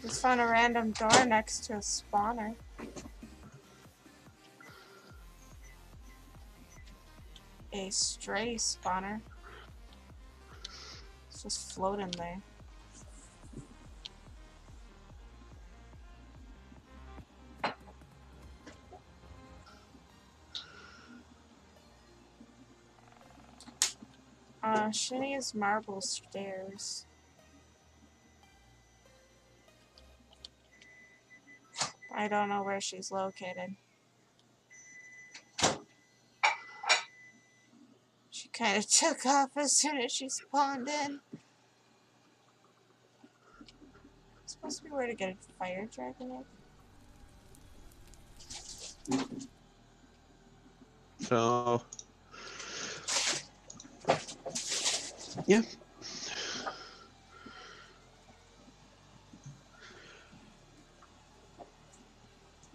Just found a random door next to a spawner. A stray spawner. It's just floating there. Shinny's marble stairs. I don't know where she's located. She kind of took off as soon as she spawned in. It's supposed to be where to get a fire dragon egg. So, yeah.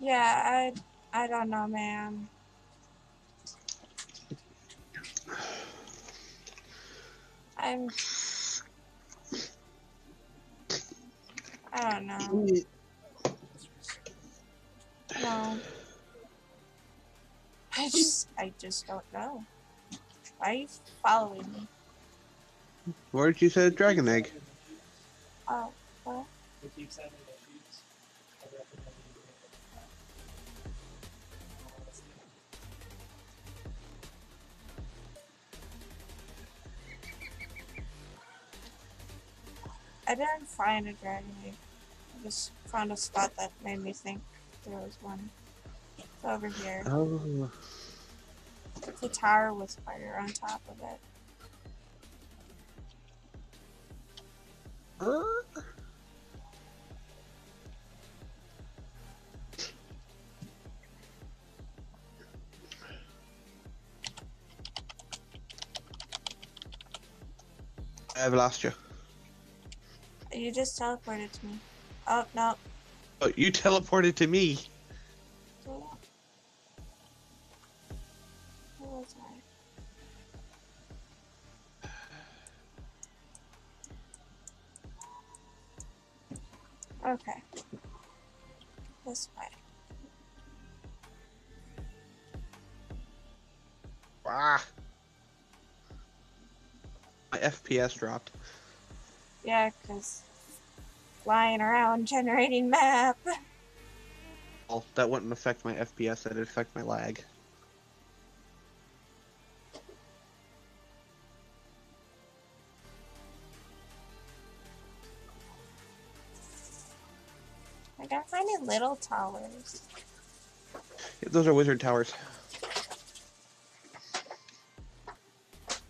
Yeah, I don't know, man. I don't know. No. I just don't know. Why are you following me? Where did you say dragon egg? Oh, what? They keep sending the feeds. I recommend you do I didn't find a dragon egg. I just found a spot that made me think there was one. It's over here. Oh. It's a tower with fire on top of it. I've lost you. You just teleported to me. Oh, no. Oh, you teleported to me. Where was I? Okay. This way. Ah. My FPS dropped. Yeah, because flying around generating map. Well, that wouldn't affect my FPS, that'd affect my lag. I gotta find any little towers. Those are wizard towers.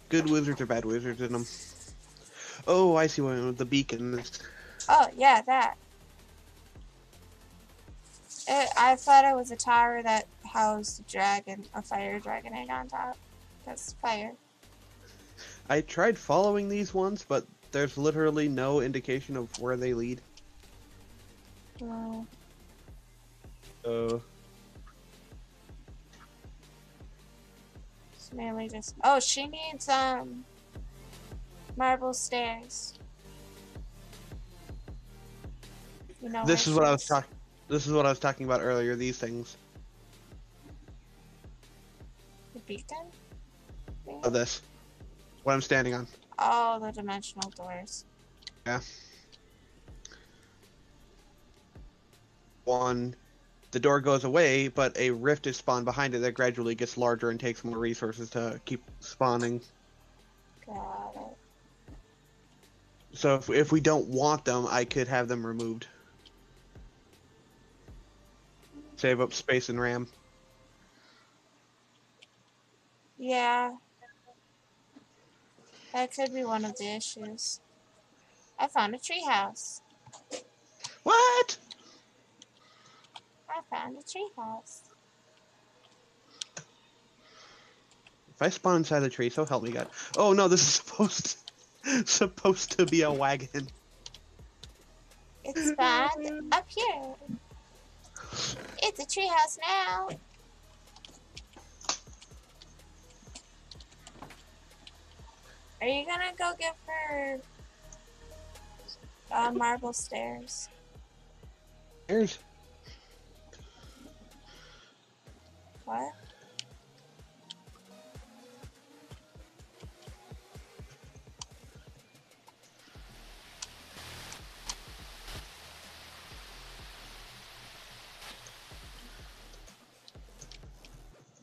Good wizards or bad wizards in them. Oh, I see one with the beacons. Oh, yeah, that. I thought it was a tower that housed a fire dragon egg on top. That's fire. I tried following these ones, but there's literally no indication of where they lead. No. It's mainly just. Oh, she needs marble stairs. You know This where is what she I was talking. This is what I was talking about earlier. These things. The beacon? Oh, this. What I'm standing on. Oh, the dimensional doors. Yeah. One, the door goes away, but a rift is spawned behind it that gradually gets larger and takes more resources to keep spawning. Got it. So if we don't want them, I could have them removed. Save up space and RAM. Yeah. That could be one of the issues. I found a treehouse. What? I found a treehouse. If I spawn inside the tree, so help me God. Oh no, this is supposed to be a wagon. It spawned up here. It's a treehouse now. Are you gonna go give her marble stairs? There's What? I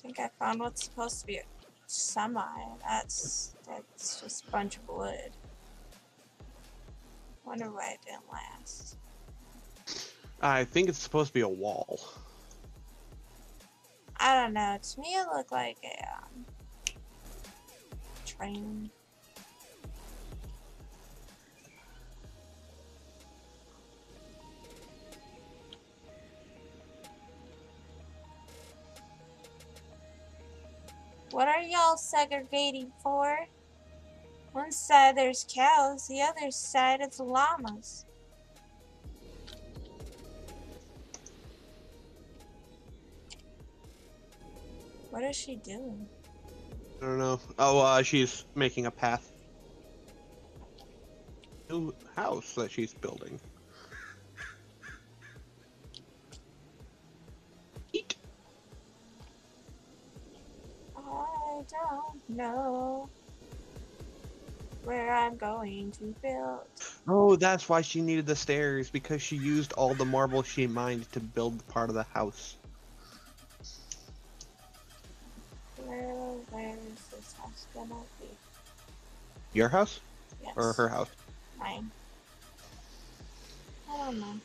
think I found what's supposed to be a semi. That's just a bunch of wood. Wonder why it didn't last. I think it's supposed to be a wall. I don't know. To me, it looked like a train. What are y'all segregating for? One side there's cows, the other side it's llamas. What is she doing? I don't know. Oh, she's making a path. New house that she's building. Eat. I don't know where I'm going to build. Oh, that's why she needed the stairs, because she used all the marble she mined to build part of the house. Where is this house gonna be? Your house? Yes. Or her house? Mine. I don't know.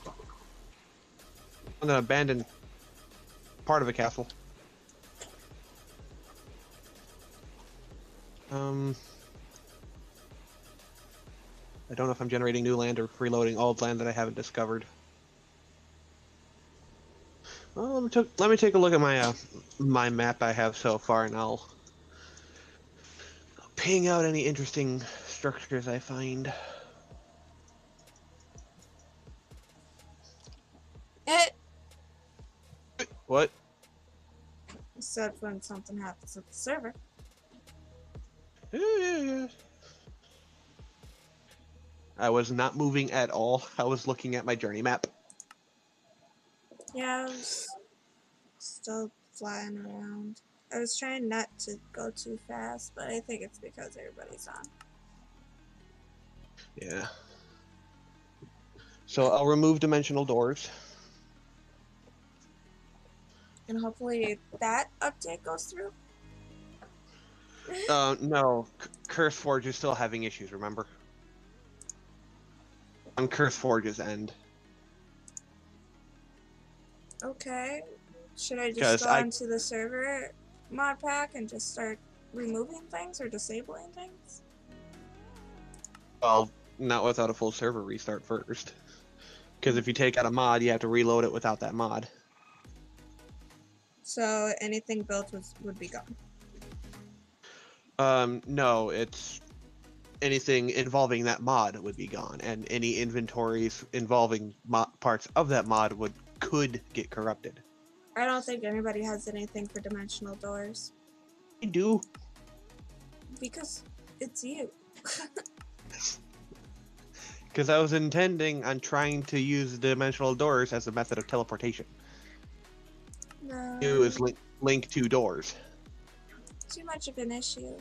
I'm gonna abandon part of a castle. I don't know if I'm generating new land or reloading old land that I haven't discovered. Well, let me take a look at my my map I have so far, and I'll ping out any interesting structures I find. It What? said when something happens with the server. Yeah. I was not moving at all. I was looking at my journey map. Yeah, I was still flying around. I was trying not to go too fast, but I think it's because everybody's on. Yeah. So I'll remove dimensional doors. And hopefully that update goes through. No, Curse Forge is still having issues, remember? On Curse Forge's end. Okay. Should I just Because go into the server mod pack and just start removing things or disabling things? Well, not without a full server restart first. Because if you take out a mod, you have to reload it without that mod. So anything built would be gone. No, it's anything involving that mod would be gone, and any inventories involving parts of that mod could get corrupted. I don't think anybody has anything for dimensional doors. I do. Because it's you. Because I was intending on trying to use dimensional doors as a method of teleportation. No. It was link to doors. Too much of an issue.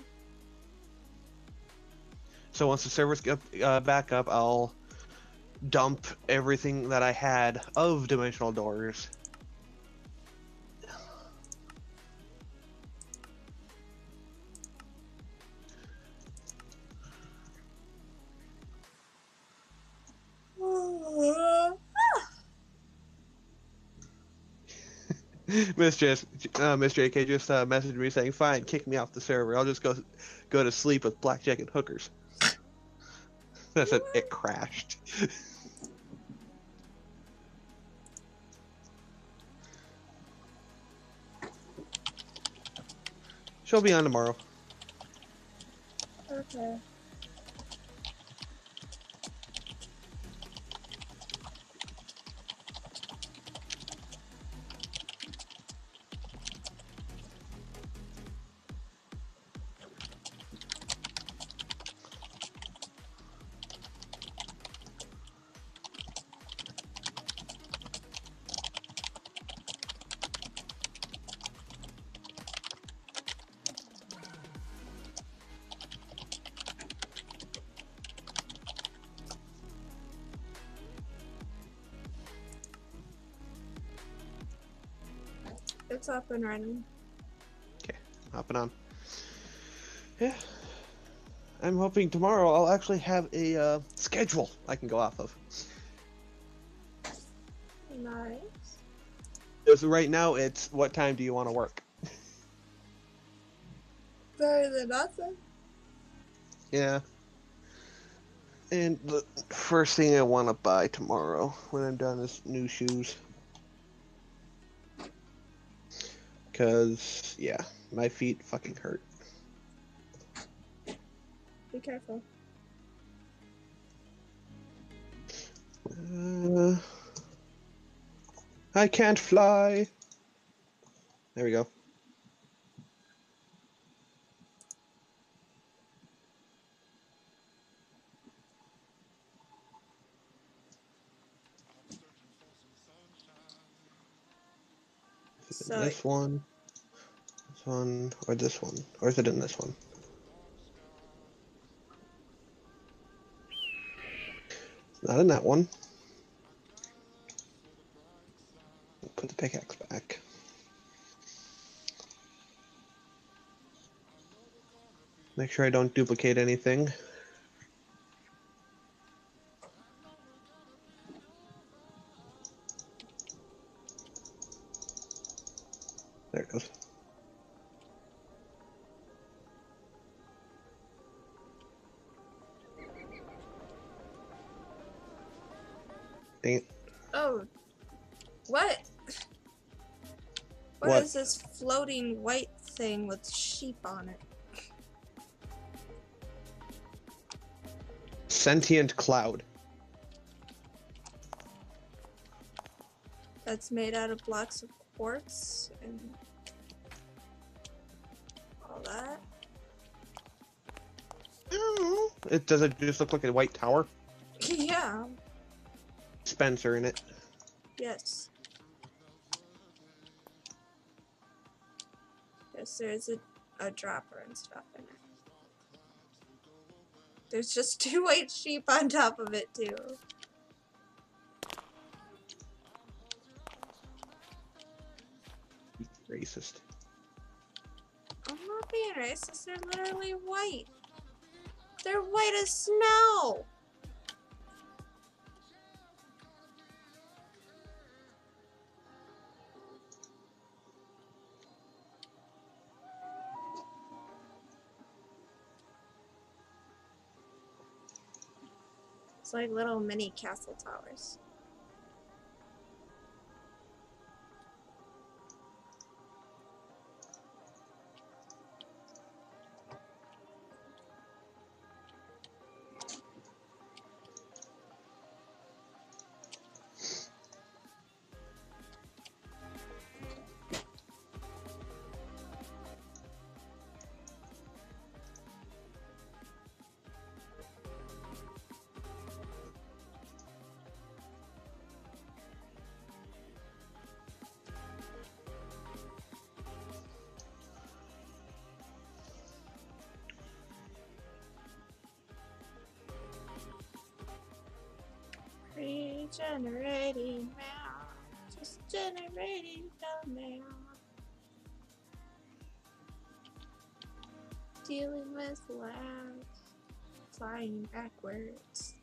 So once the servers get back up, I'll dump everything that I had of dimensional doors. Miss JK just messaged me saying, "Fine, kick me off the server. I'll just go to sleep with blackjack and hookers." I said it crashed. She'll be on tomorrow. Okay. It's up and running. Okay, hopping on. Yeah. I'm hoping tomorrow I'll actually have a schedule I can go off of. Nice. Because right now it's what time do you want to work? Better than nothing. Yeah. And the first thing I want to buy tomorrow when I'm done is new shoes. Because, yeah, my feet fucking hurt. Be careful. I can't fly. There we go. Is it in So this one, or this one? Or is it in this one? It's not in that one. Put the pickaxe back. Make sure I don't duplicate anything. There it goes. Dang it. Oh. What? What? What is this floating white thing with sheep on it? Sentient cloud. That's made out of blocks of quartz and all that. It does it just look like a white tower? Yeah. Spencer in it. Yes. Yes, there's a dropper and stuff in it. There's just 2 white sheep on top of it, too. Racist. I'm not being racist, they're literally white. They're white as snow! It's like little mini castle towers. Regenerating mail. Just generating the mail. Dealing with labs. Flying backwards.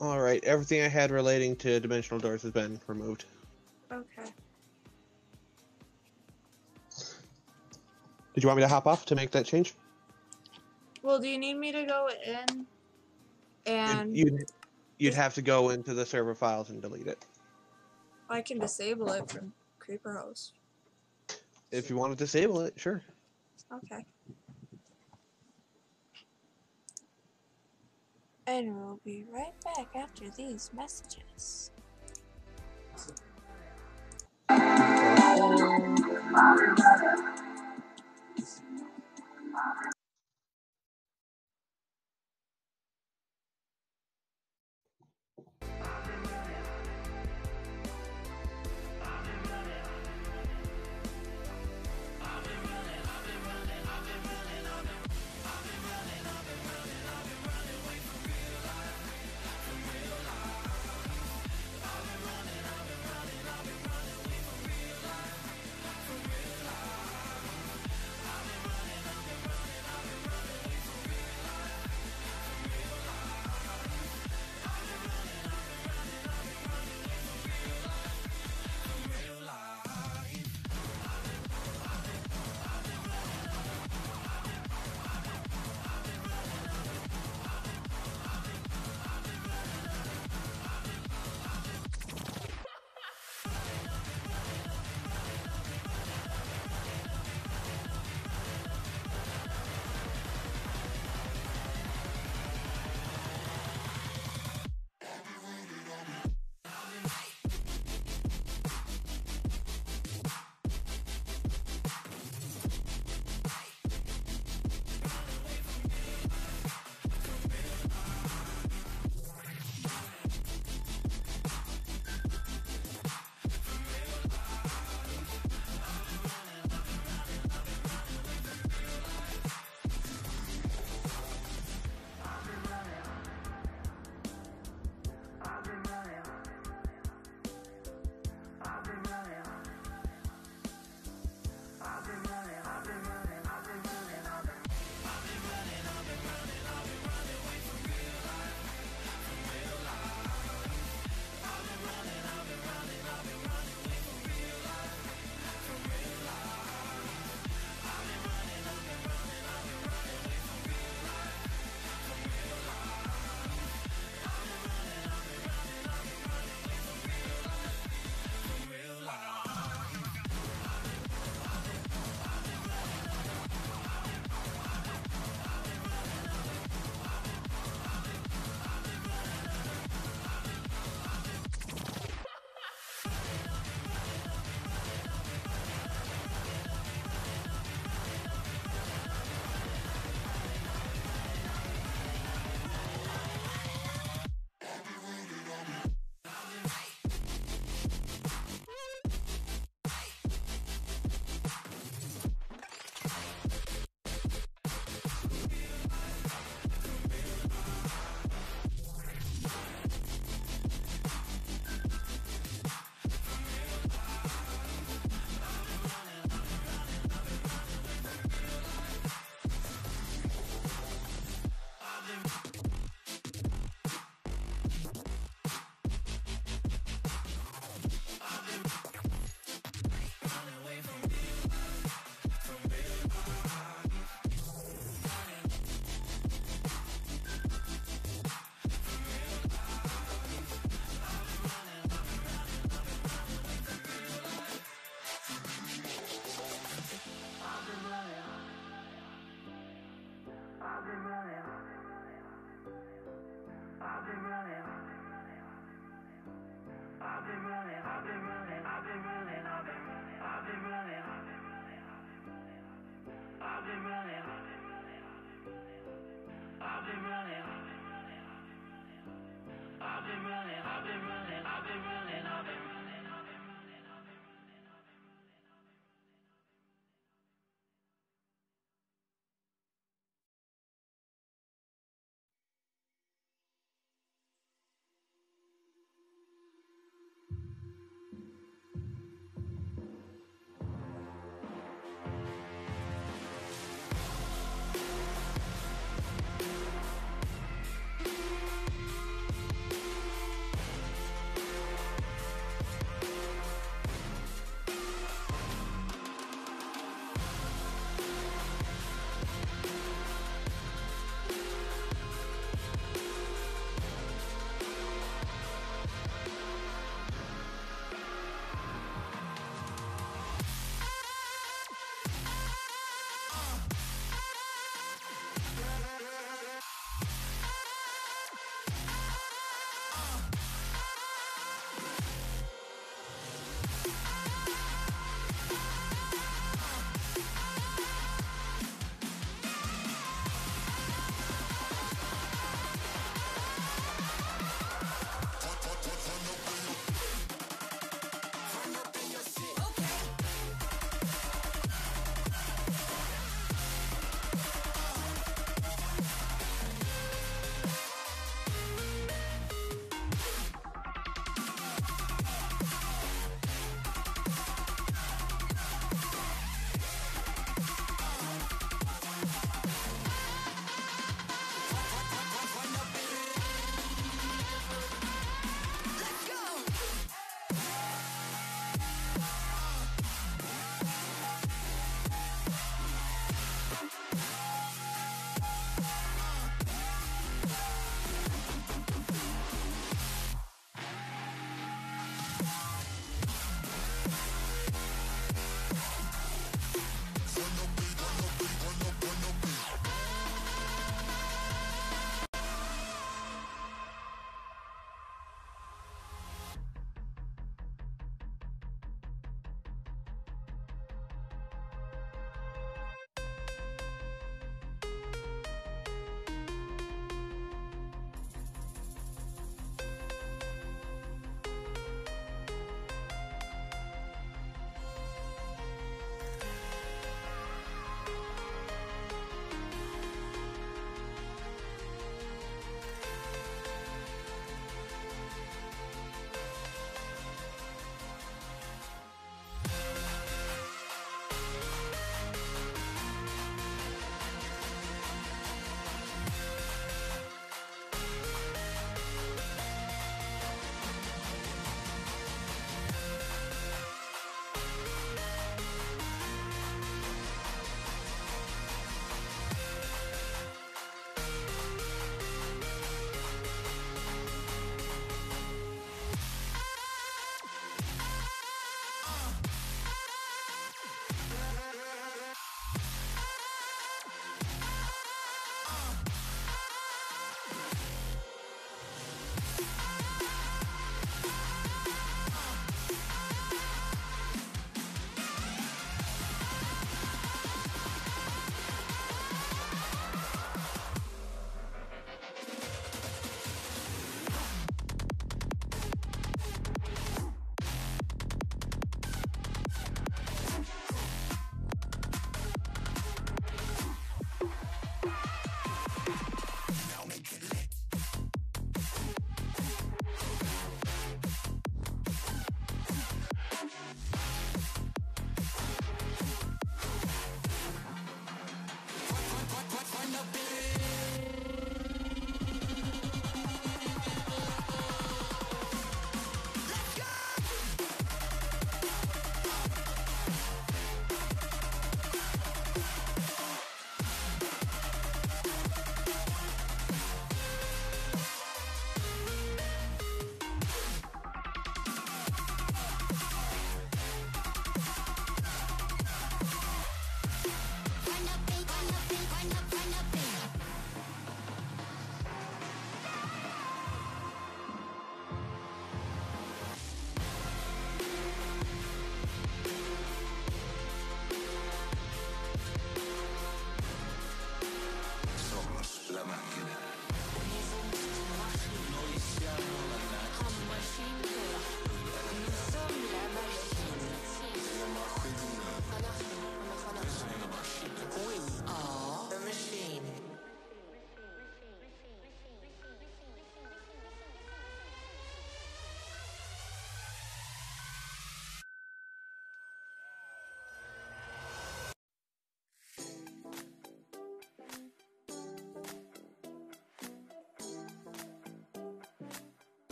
Alright, everything I had relating to dimensional doors has been removed. Okay. Did you want me to hop off to make that change? Well, do you need me to go in and You'd have to go into the server files and delete it. I can disable it from Creeper Host? If you want to disable it, sure. Okay. And we'll be right back after these messages.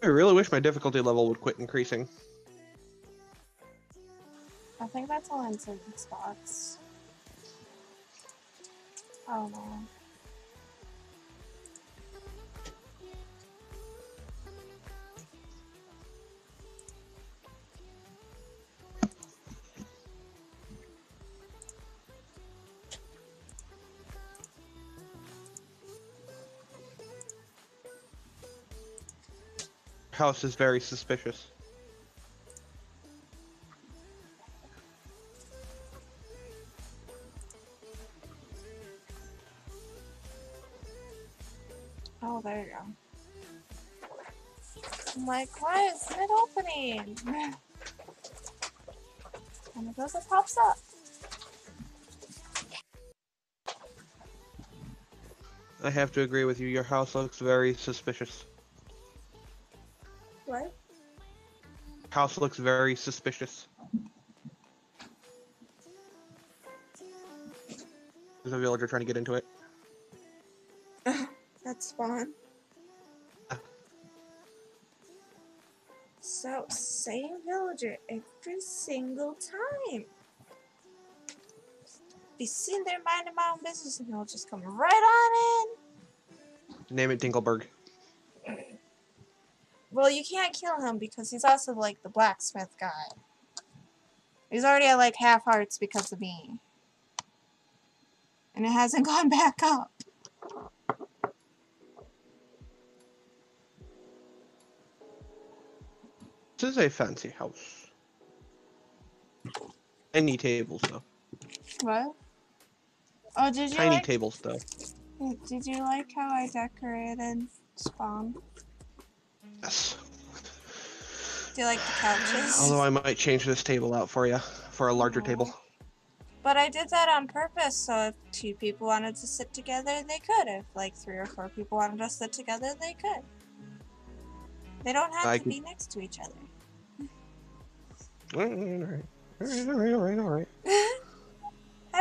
I really wish my difficulty level would quit increasing. I think that's all in certain spots. Oh no. House is very suspicious. Oh, there you go. I'm like, why isn't it opening? And it goes, it pops up. I have to agree with you. Your house looks very suspicious. What? House looks very suspicious. There's a villager trying to get into it. That's fun. So, same villager every single time. Be sitting there minding my own business and he'll just come right on Name it Dingleberg. in. Well, you can't kill him because he's also like the blacksmith guy. He's already at like half hearts because of me. And it hasn't gone back up. This is a fancy house. Tiny tables, though. What? Oh, did you Tiny like? tables, though. Did you like how I decorated Spawn? Yes. Do you like the couches? Although I might change this table out for you, for a larger table. But I did that on purpose, so if 2 people wanted to sit together, they could. If like 3 or 4 people wanted to sit together, they could. They don't have to be next to each other. Alright. Have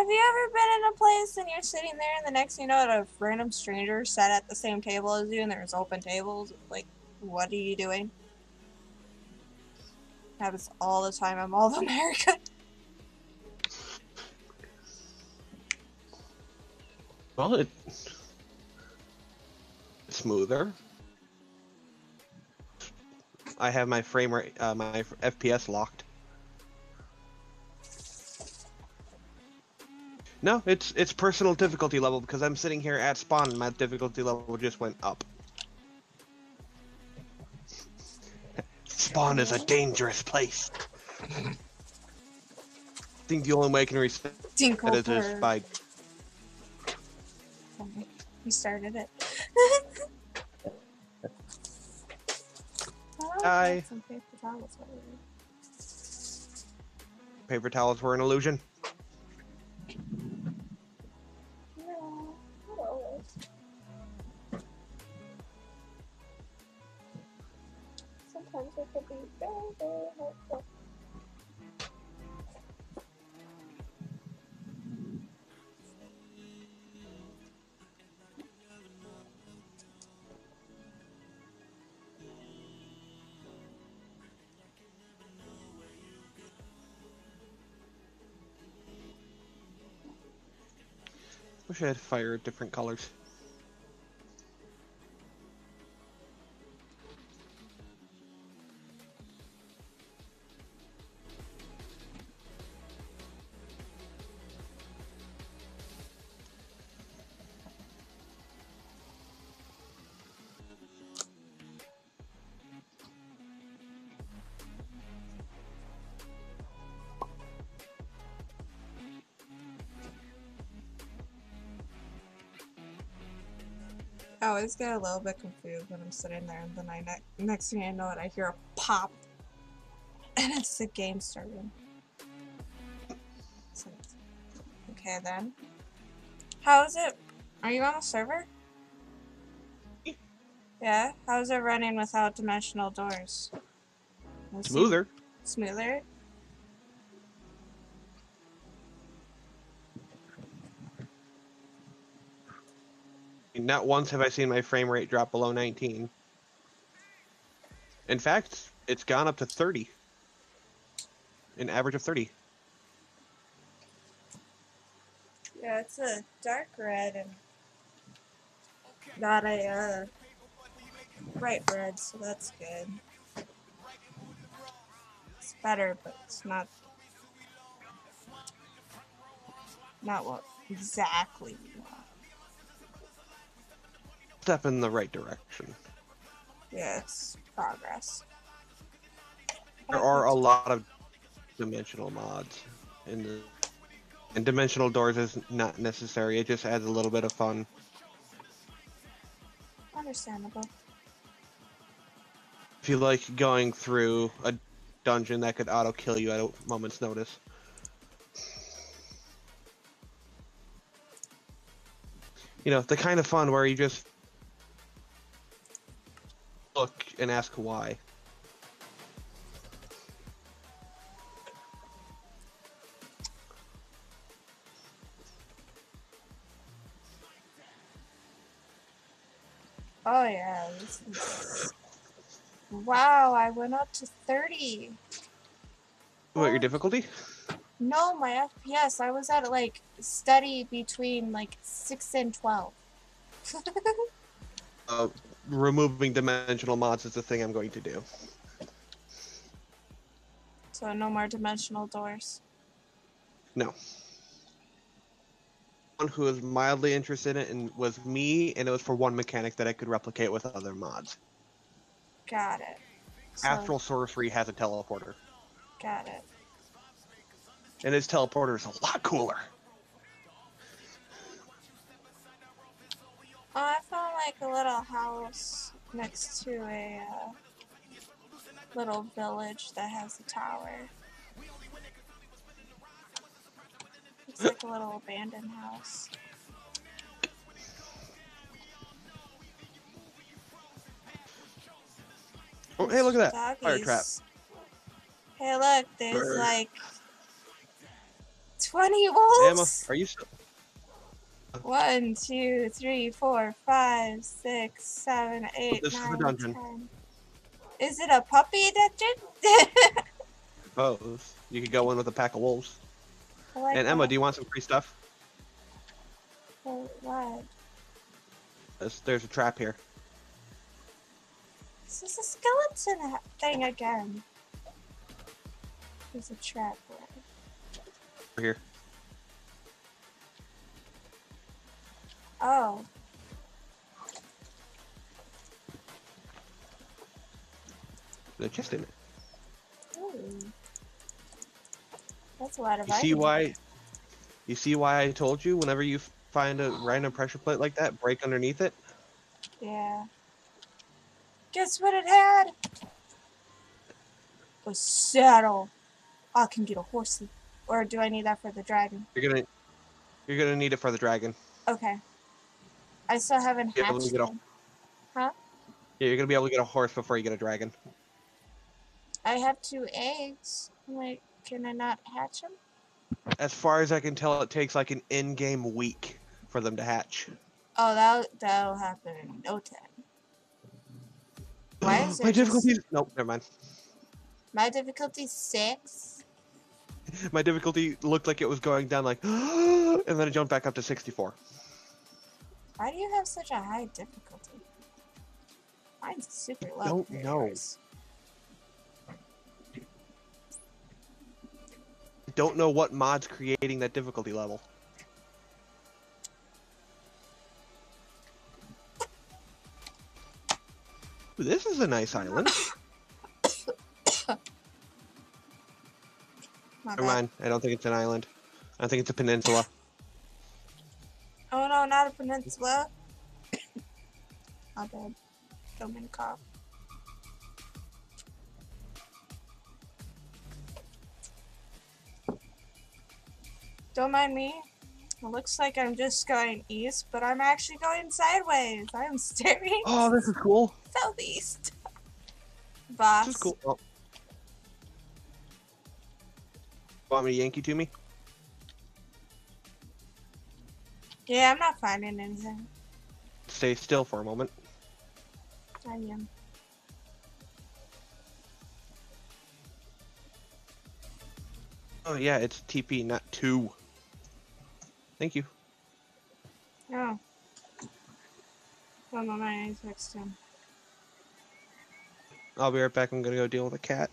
you ever been in a place and you're sitting there and the next thing you know, a random stranger sat at the same table as you and there's open tables? Like, what are you doing? Happens all the time in Mall of America. Well, it's smoother. I have my frame rate, my FPS locked. No, it's personal difficulty level because I'm sitting here at spawn and my difficulty level just went up. Spawn is a dangerous place. I think the only way I can reset it is by... He started it. Hi. Some paper towels. Paper towels were an illusion. No, not always. Sometimes it could be very, very helpful. Wish I had fire different colors. I always get a little bit confused when I'm sitting there and then next thing I know it, I hear a pop. And it's the game starting. So, okay then. How is it? Are you on the server? Yeah? How's it running without dimensional doors? Smoother. Smoother? Not once have I seen my frame rate drop below 19. In fact, it's gone up to 30. An average of 30. Yeah, it's a dark red and not a bright red, so that's good. It's better, but it's not what exactly we want. Step in the right direction. Yes, progress. There are a lot of dimensional mods in the, and dimensional doors is not necessary. It just adds a little bit of fun. Understandable. If you like going through a dungeon that could auto kill you at a moment's notice. You know, the kind of fun where you just look and ask why. Oh yeah, this is... Wow, I went up to 30. What, your difficulty? No, my FPS, I was at like steady between like 6 and 12. Removing dimensional mods is the thing I'm going to do. So no more dimensional doors. No. One who was mildly interested in it and was me, and it was for one mechanic that I could replicate with other mods. Got it. So, Astral Sorcery has a teleporter, got it. and his teleporter is a lot cooler. Oh, I found like a little house next to a little village that has a tower. It's like a little abandoned house. Oh, hey, look at that. Fire trap. Hey, look, there's Brr. like 20 wolves. Emma, are you still... 1, 2, 3, 4, 5, 6, 7, 8, This is the 9, dungeon. 10. Is it a puppy dungeon? Suppose you could go in with a pack of wolves. I like And Emma, that. do you want some free stuff? Oh, what? There's a trap here. This is a skeleton thing again. There's a trap right Over here. Oh. There's a chest in it. Ooh. That's a lot of You see items. why? You see why I told you whenever you find a random pressure plate like that, break underneath it? Yeah. Guess what it had? A saddle. I can get a horsey. Or do I need that for the dragon? You're gonna need it for the dragon. Okay. I still haven't Be able to hatched get a- them. Huh? Yeah, you're gonna be able to get a horse before you get a dragon. I have 2 eggs. Like, can I not hatch them? As far as I can tell, it takes like an in-game week for them to hatch. Oh, that'll happen in no time. Why is My there difficulty... just... Nope, never mind. My difficulty 6? My difficulty looked like it was going down like... and then it jumped back up to 64. Why do you have such a high difficulty? Mine's super low. Don't for know. yours. I don't know what mod's creating that difficulty level. Ooh, this is a nice island. My Never bad. mind. I don't think it's an island. I think it's a peninsula. Oh no, not a peninsula. My bad. Don't mean to cough. Don't mind me. It looks like I'm just going east, but I'm actually going sideways. I'm staring Oh, this is cool. southeast. Boss. This is cool. Oh. Want me to yank you to me? Yeah, I'm not finding anything. Stay still for a moment. I am. Oh yeah, it's TP, not 2. Thank you. Oh. One moment, I need to text him. I'll be right back. I'm gonna go deal with a cat.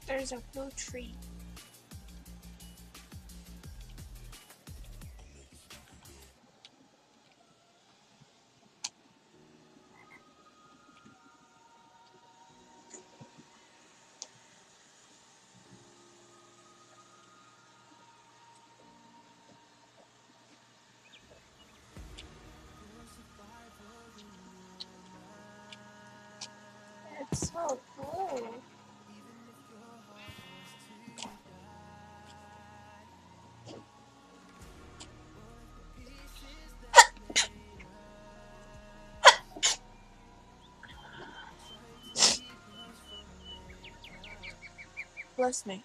There's a blue tree. It's so blue. Bless me.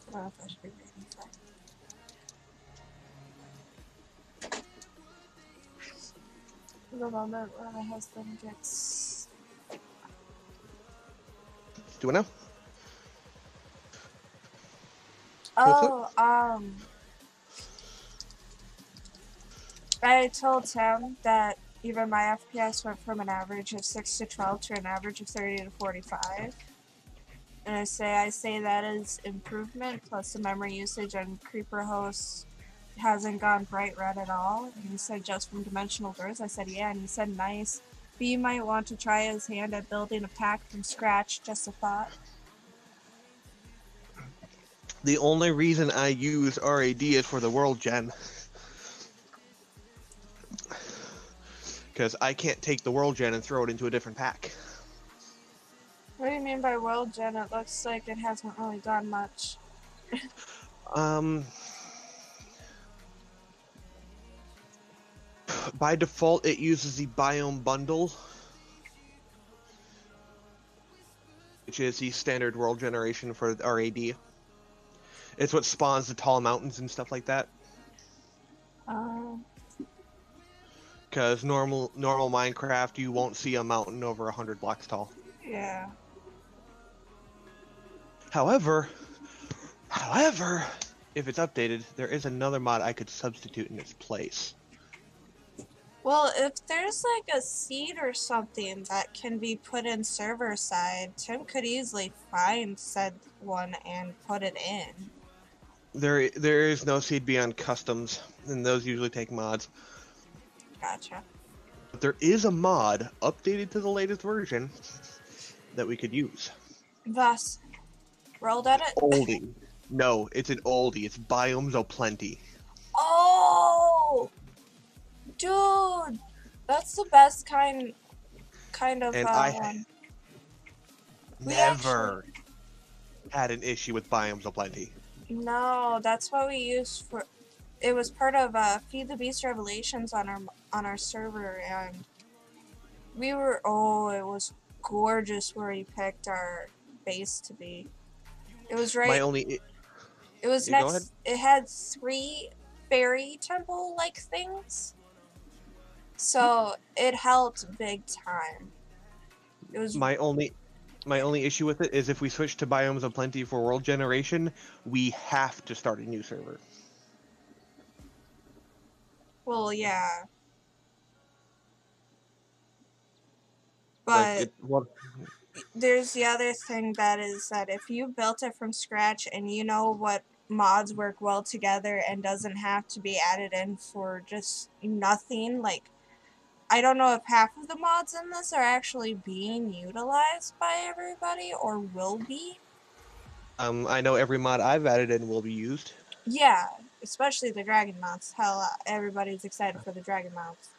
I don't know if I should be reading that. The moment where my husband gets... Do it now. Oh, I told him that even my FPS went from an average of 6 to 12 to an average of 30 to 45. And I say that is improvement, plus the memory usage on Creeper hosts hasn't gone bright red at all. And he said just from dimensional doors. I said yeah, and he said nice. But you might want to try his hand at building a pack from scratch, just a thought. The only reason I use RAD is for the world gen. Because I can't take the world gen and throw it into a different pack. What do you mean by world gen? It looks like it hasn't really done much. By default, it uses the biome bundle, which is the standard world generation for RAD. It's what spawns the tall mountains and stuff like that. Because normal Minecraft, you won't see a mountain over 100 blocks tall. Yeah. However, if it's updated, there is another mod I could substitute in its place. Well, if there's like a seed or something that can be put in server side, Tim could easily find said one and put it in. There is no seed beyond customs, and those usually take mods. Gotcha. But there is a mod updated to the latest version that we could use. Thus, World Edit? Oldie. No, it's an oldie. It's Biomes O'Plenty. Oh! Dude! That's the best kind of And I one. never had an issue with Biomes O'Plenty. No, that's what we use for... it was part of Feed the Beast Revelations on our server, and we were it was gorgeous where we picked our base to be. It was My right. only It was go ahead. next. It had 3 fairy temple like things, so it helped big time. It was My only issue with it is if we switch to Biomes of Plenty for World Generation, we have to start a new server. well, yeah, Like but it, what there's the other thing that is that if you built it from scratch and you know what mods work well together and doesn't have to be added in for just nothing, like I don't know if half of the mods in this are actually being utilized by everybody or will be. I know every mod I've added in will be used. Yeah, especially the dragon mounts. Hell, everybody's excited for the dragon mounts.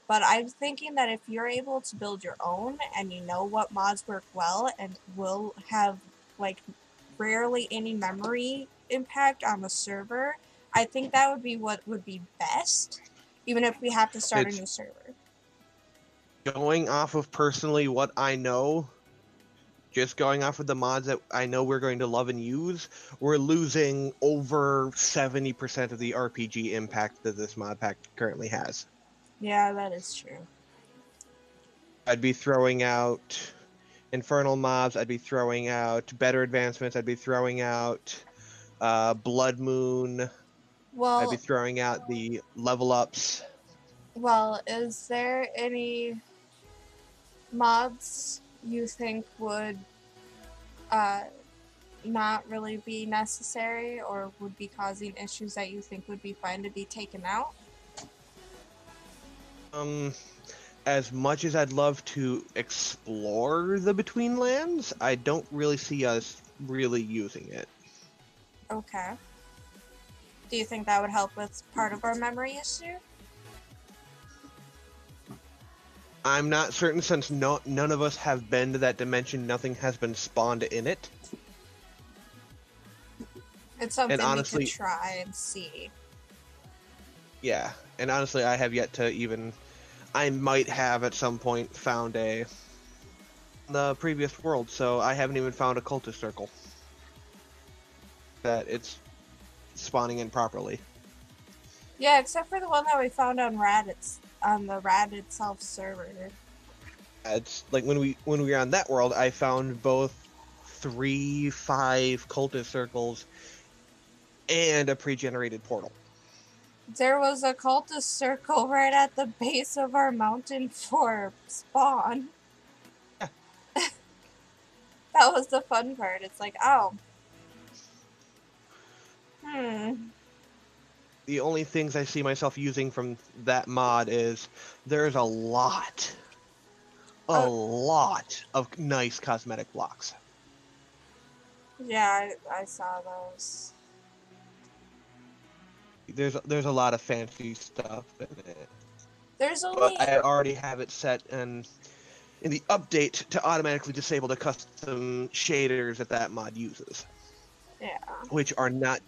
But I'm thinking that if you're able to build your own and you know what mods work well and will have like rarely any memory impact on the server, I think that would be what would be best, even if we have to start a It's new server. going off of personally what I know, just going off of the mods that I know we're going to love and use, we're losing over 70% of the RPG impact that this mod pack currently has. Yeah, that is true. I'd be throwing out infernal mobs, I'd be throwing out better advancements, I'd be throwing out Blood Moon, I'd be Well, throwing out the level ups. is there any mods you think would uh, not really be necessary or would be causing issues that you think would be fine to be taken out? As much as I'd love to explore the Between Lands, I don't really see us really using it. Okay. Do you think that would help with part of our memory issue? I'm not certain since none of us have been to that dimension, nothing has been spawned in it. It's something And honestly, we could try and see. yeah, and honestly, I have yet to even. I might have at some point found the previous world, so I haven't even found a cultist circle that it's spawning in properly. Yeah, except for the one that we found on on the Rad itself server. It's like when we were on that world, I found both 3, 5 cultist circles and a pre-generated portal. There was a cultist circle right at the base of our mountain for spawn. Yeah. That was the fun part. It's like, oh. The only things I see myself using from that mod is there's a lot of nice cosmetic blocks. Yeah, I saw those. There's a lot of fancy stuff in it. There's But only... I already have it set in the update to automatically disable the custom shaders that mod uses. Yeah. Which are not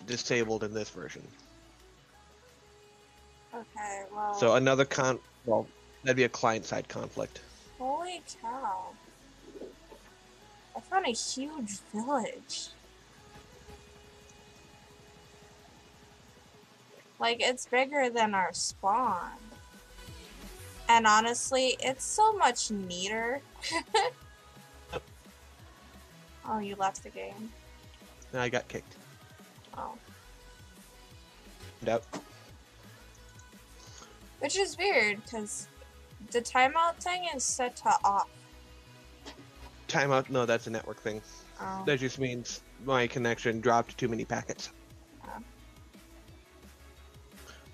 disabled in this version. Okay, well... So another that'd be a client-side conflict. Holy cow. I found a huge village. Like, it's bigger than our spawn. And honestly, it's so much neater. Oh, you left the game. And I got kicked. Oh. Yep. Which is weird, because the timeout thing is set to off. Timeout? No, that's a network thing. Oh. That just means my connection dropped too many packets. Oh.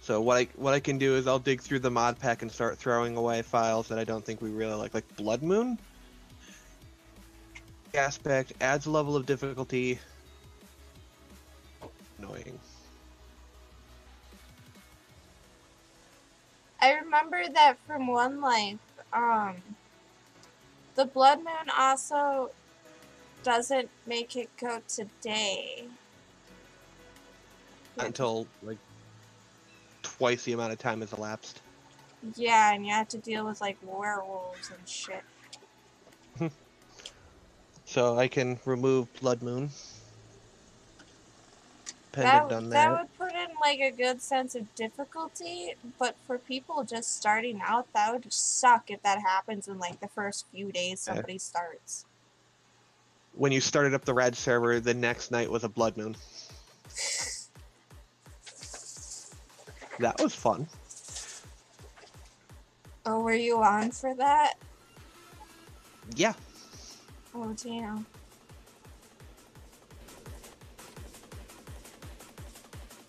So what I can do is I'll dig through the mod pack and start throwing away files that I don't think we really like Blood Moon. Aspect adds a level of difficulty. Annoying. I remember that from One Life, the Blood Moon also doesn't make it go today. Not until like twice the amount of time has elapsed. Yeah, and you have to deal with like werewolves and shit. So I can remove Blood Moon. Dependent on That that. would put in like a good sense of difficulty, but for people just starting out, that would suck if that happens in like the first few days somebody starts. When you started up the Rad server, the next night was a Blood Moon. That was fun. Oh, were you on for that? Yeah. Oh, damn.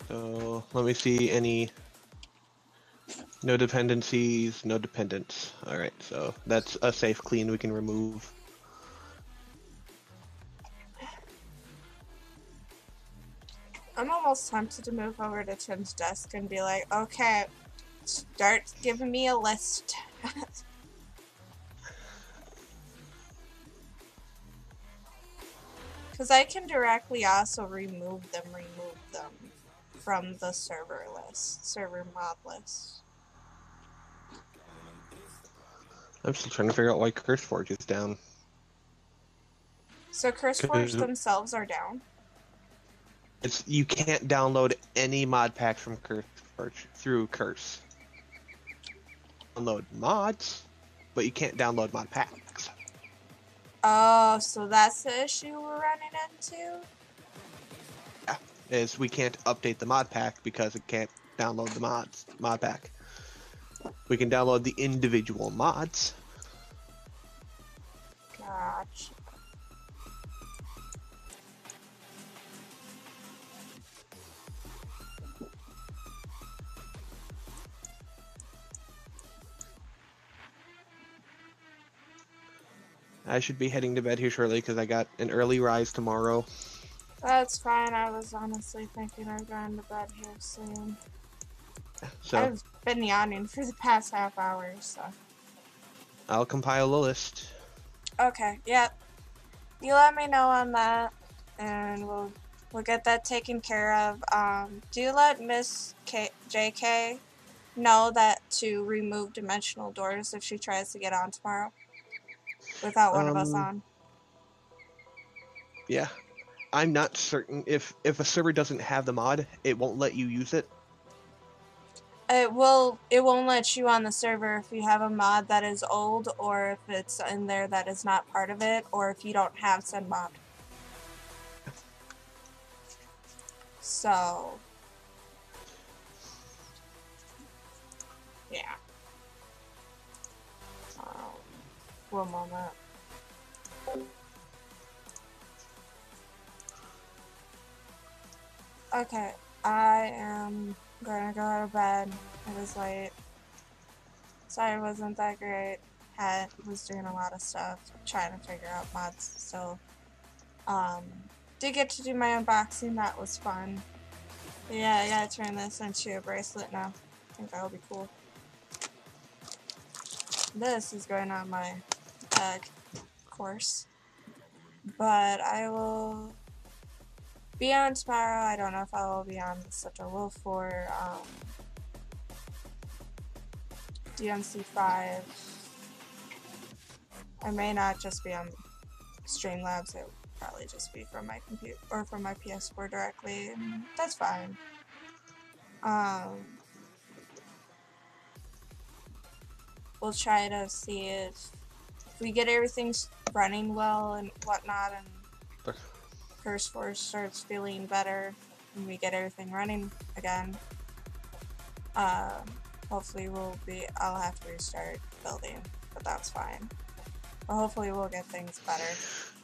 So let me see any. No dependencies, no dependents. Alright, so that's a safe clean we can remove. I'm almost tempted to move over to Tim's desk and be like, okay, start giving me a list. Because I can directly also remove them from the server mod list. I'm still trying to figure out why CurseForge is down. So CurseForge themselves are down? You can't download any mod packs from CurseForge through Curse. Download mods, but you can't download mod packs. Oh, so that's the issue we're running into? Yeah, is we can't update the mod pack because it can't download the mod pack. We can download the individual mods. Gotcha. I should be heading to bed here shortly because I got an early rise tomorrow. That's fine. I was honestly thinking of going to bed here soon. So I've been yawning for the past half hour, so. I'll compile a list. Okay, yep. You let me know on that, and we'll get that taken care of. Do you let Miss JK know that to remove dimensional doors if she tries to get on tomorrow without one of us on? Yeah. I'm not certain if a server doesn't have the mod, it won't let you use it. It won't let you on the server if you have a mod that is old, or if it's in there that is not part of it, or if you don't have said mod. So, yeah. One moment. Okay, I am gonna go to bed. It is late. Sorry, it wasn't that great. Was doing a lot of stuff, trying to figure out mods still. Did get to do my unboxing, that was fun. But yeah, I gotta turn this into a bracelet now. I think that'll be cool. This is going on my bag, of course. But I will be on tomorrow. I don't know if I will be on Such a Wolf for DMC5. I may not just be on Streamlabs. It will probably just be from my computer or from my PS4 directly. And that's fine. We'll try to see if we get everything running well and whatnot, and CurseForge starts feeling better, and we get everything running again. Hopefully I'll have to restart building, but that's fine. But hopefully we'll get things better.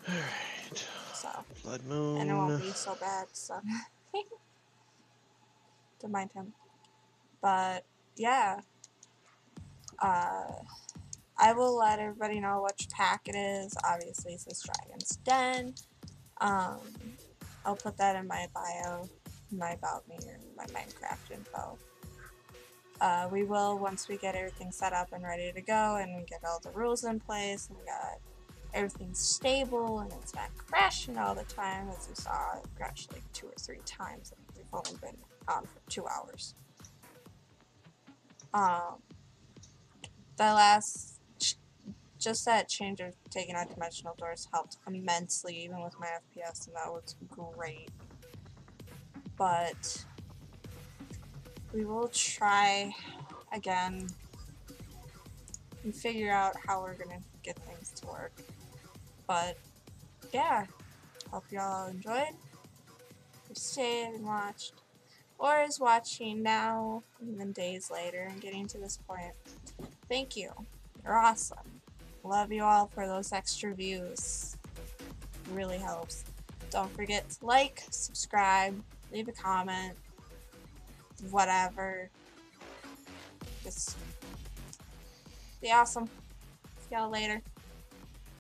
Alright. So. Blood Moon. And it won't be so bad, so. Don't mind him. But, yeah. I will let everybody know which pack it is. Obviously, it says Dragon's Den. I'll put that in my bio, my About Me, or my Minecraft info. We will, once we get everything set up and ready to go, and we get all the rules in place, and we got everything's stable and it's not crashing all the time. As you saw, it crashed like 2 or 3 times, and we've only been on for 2 hours. Just that change of taking out dimensional doors helped immensely, even with my FPS, and that was great. But we will try again and figure out how we're gonna get things to work. But yeah, hope y'all enjoyed, who stayed and watched, or is watching now, even days later, and getting to this point. Thank you. You're awesome. Love you all for those extra views. It really helps. Don't forget to like, subscribe, leave a comment, whatever. Just be awesome. See y'all later.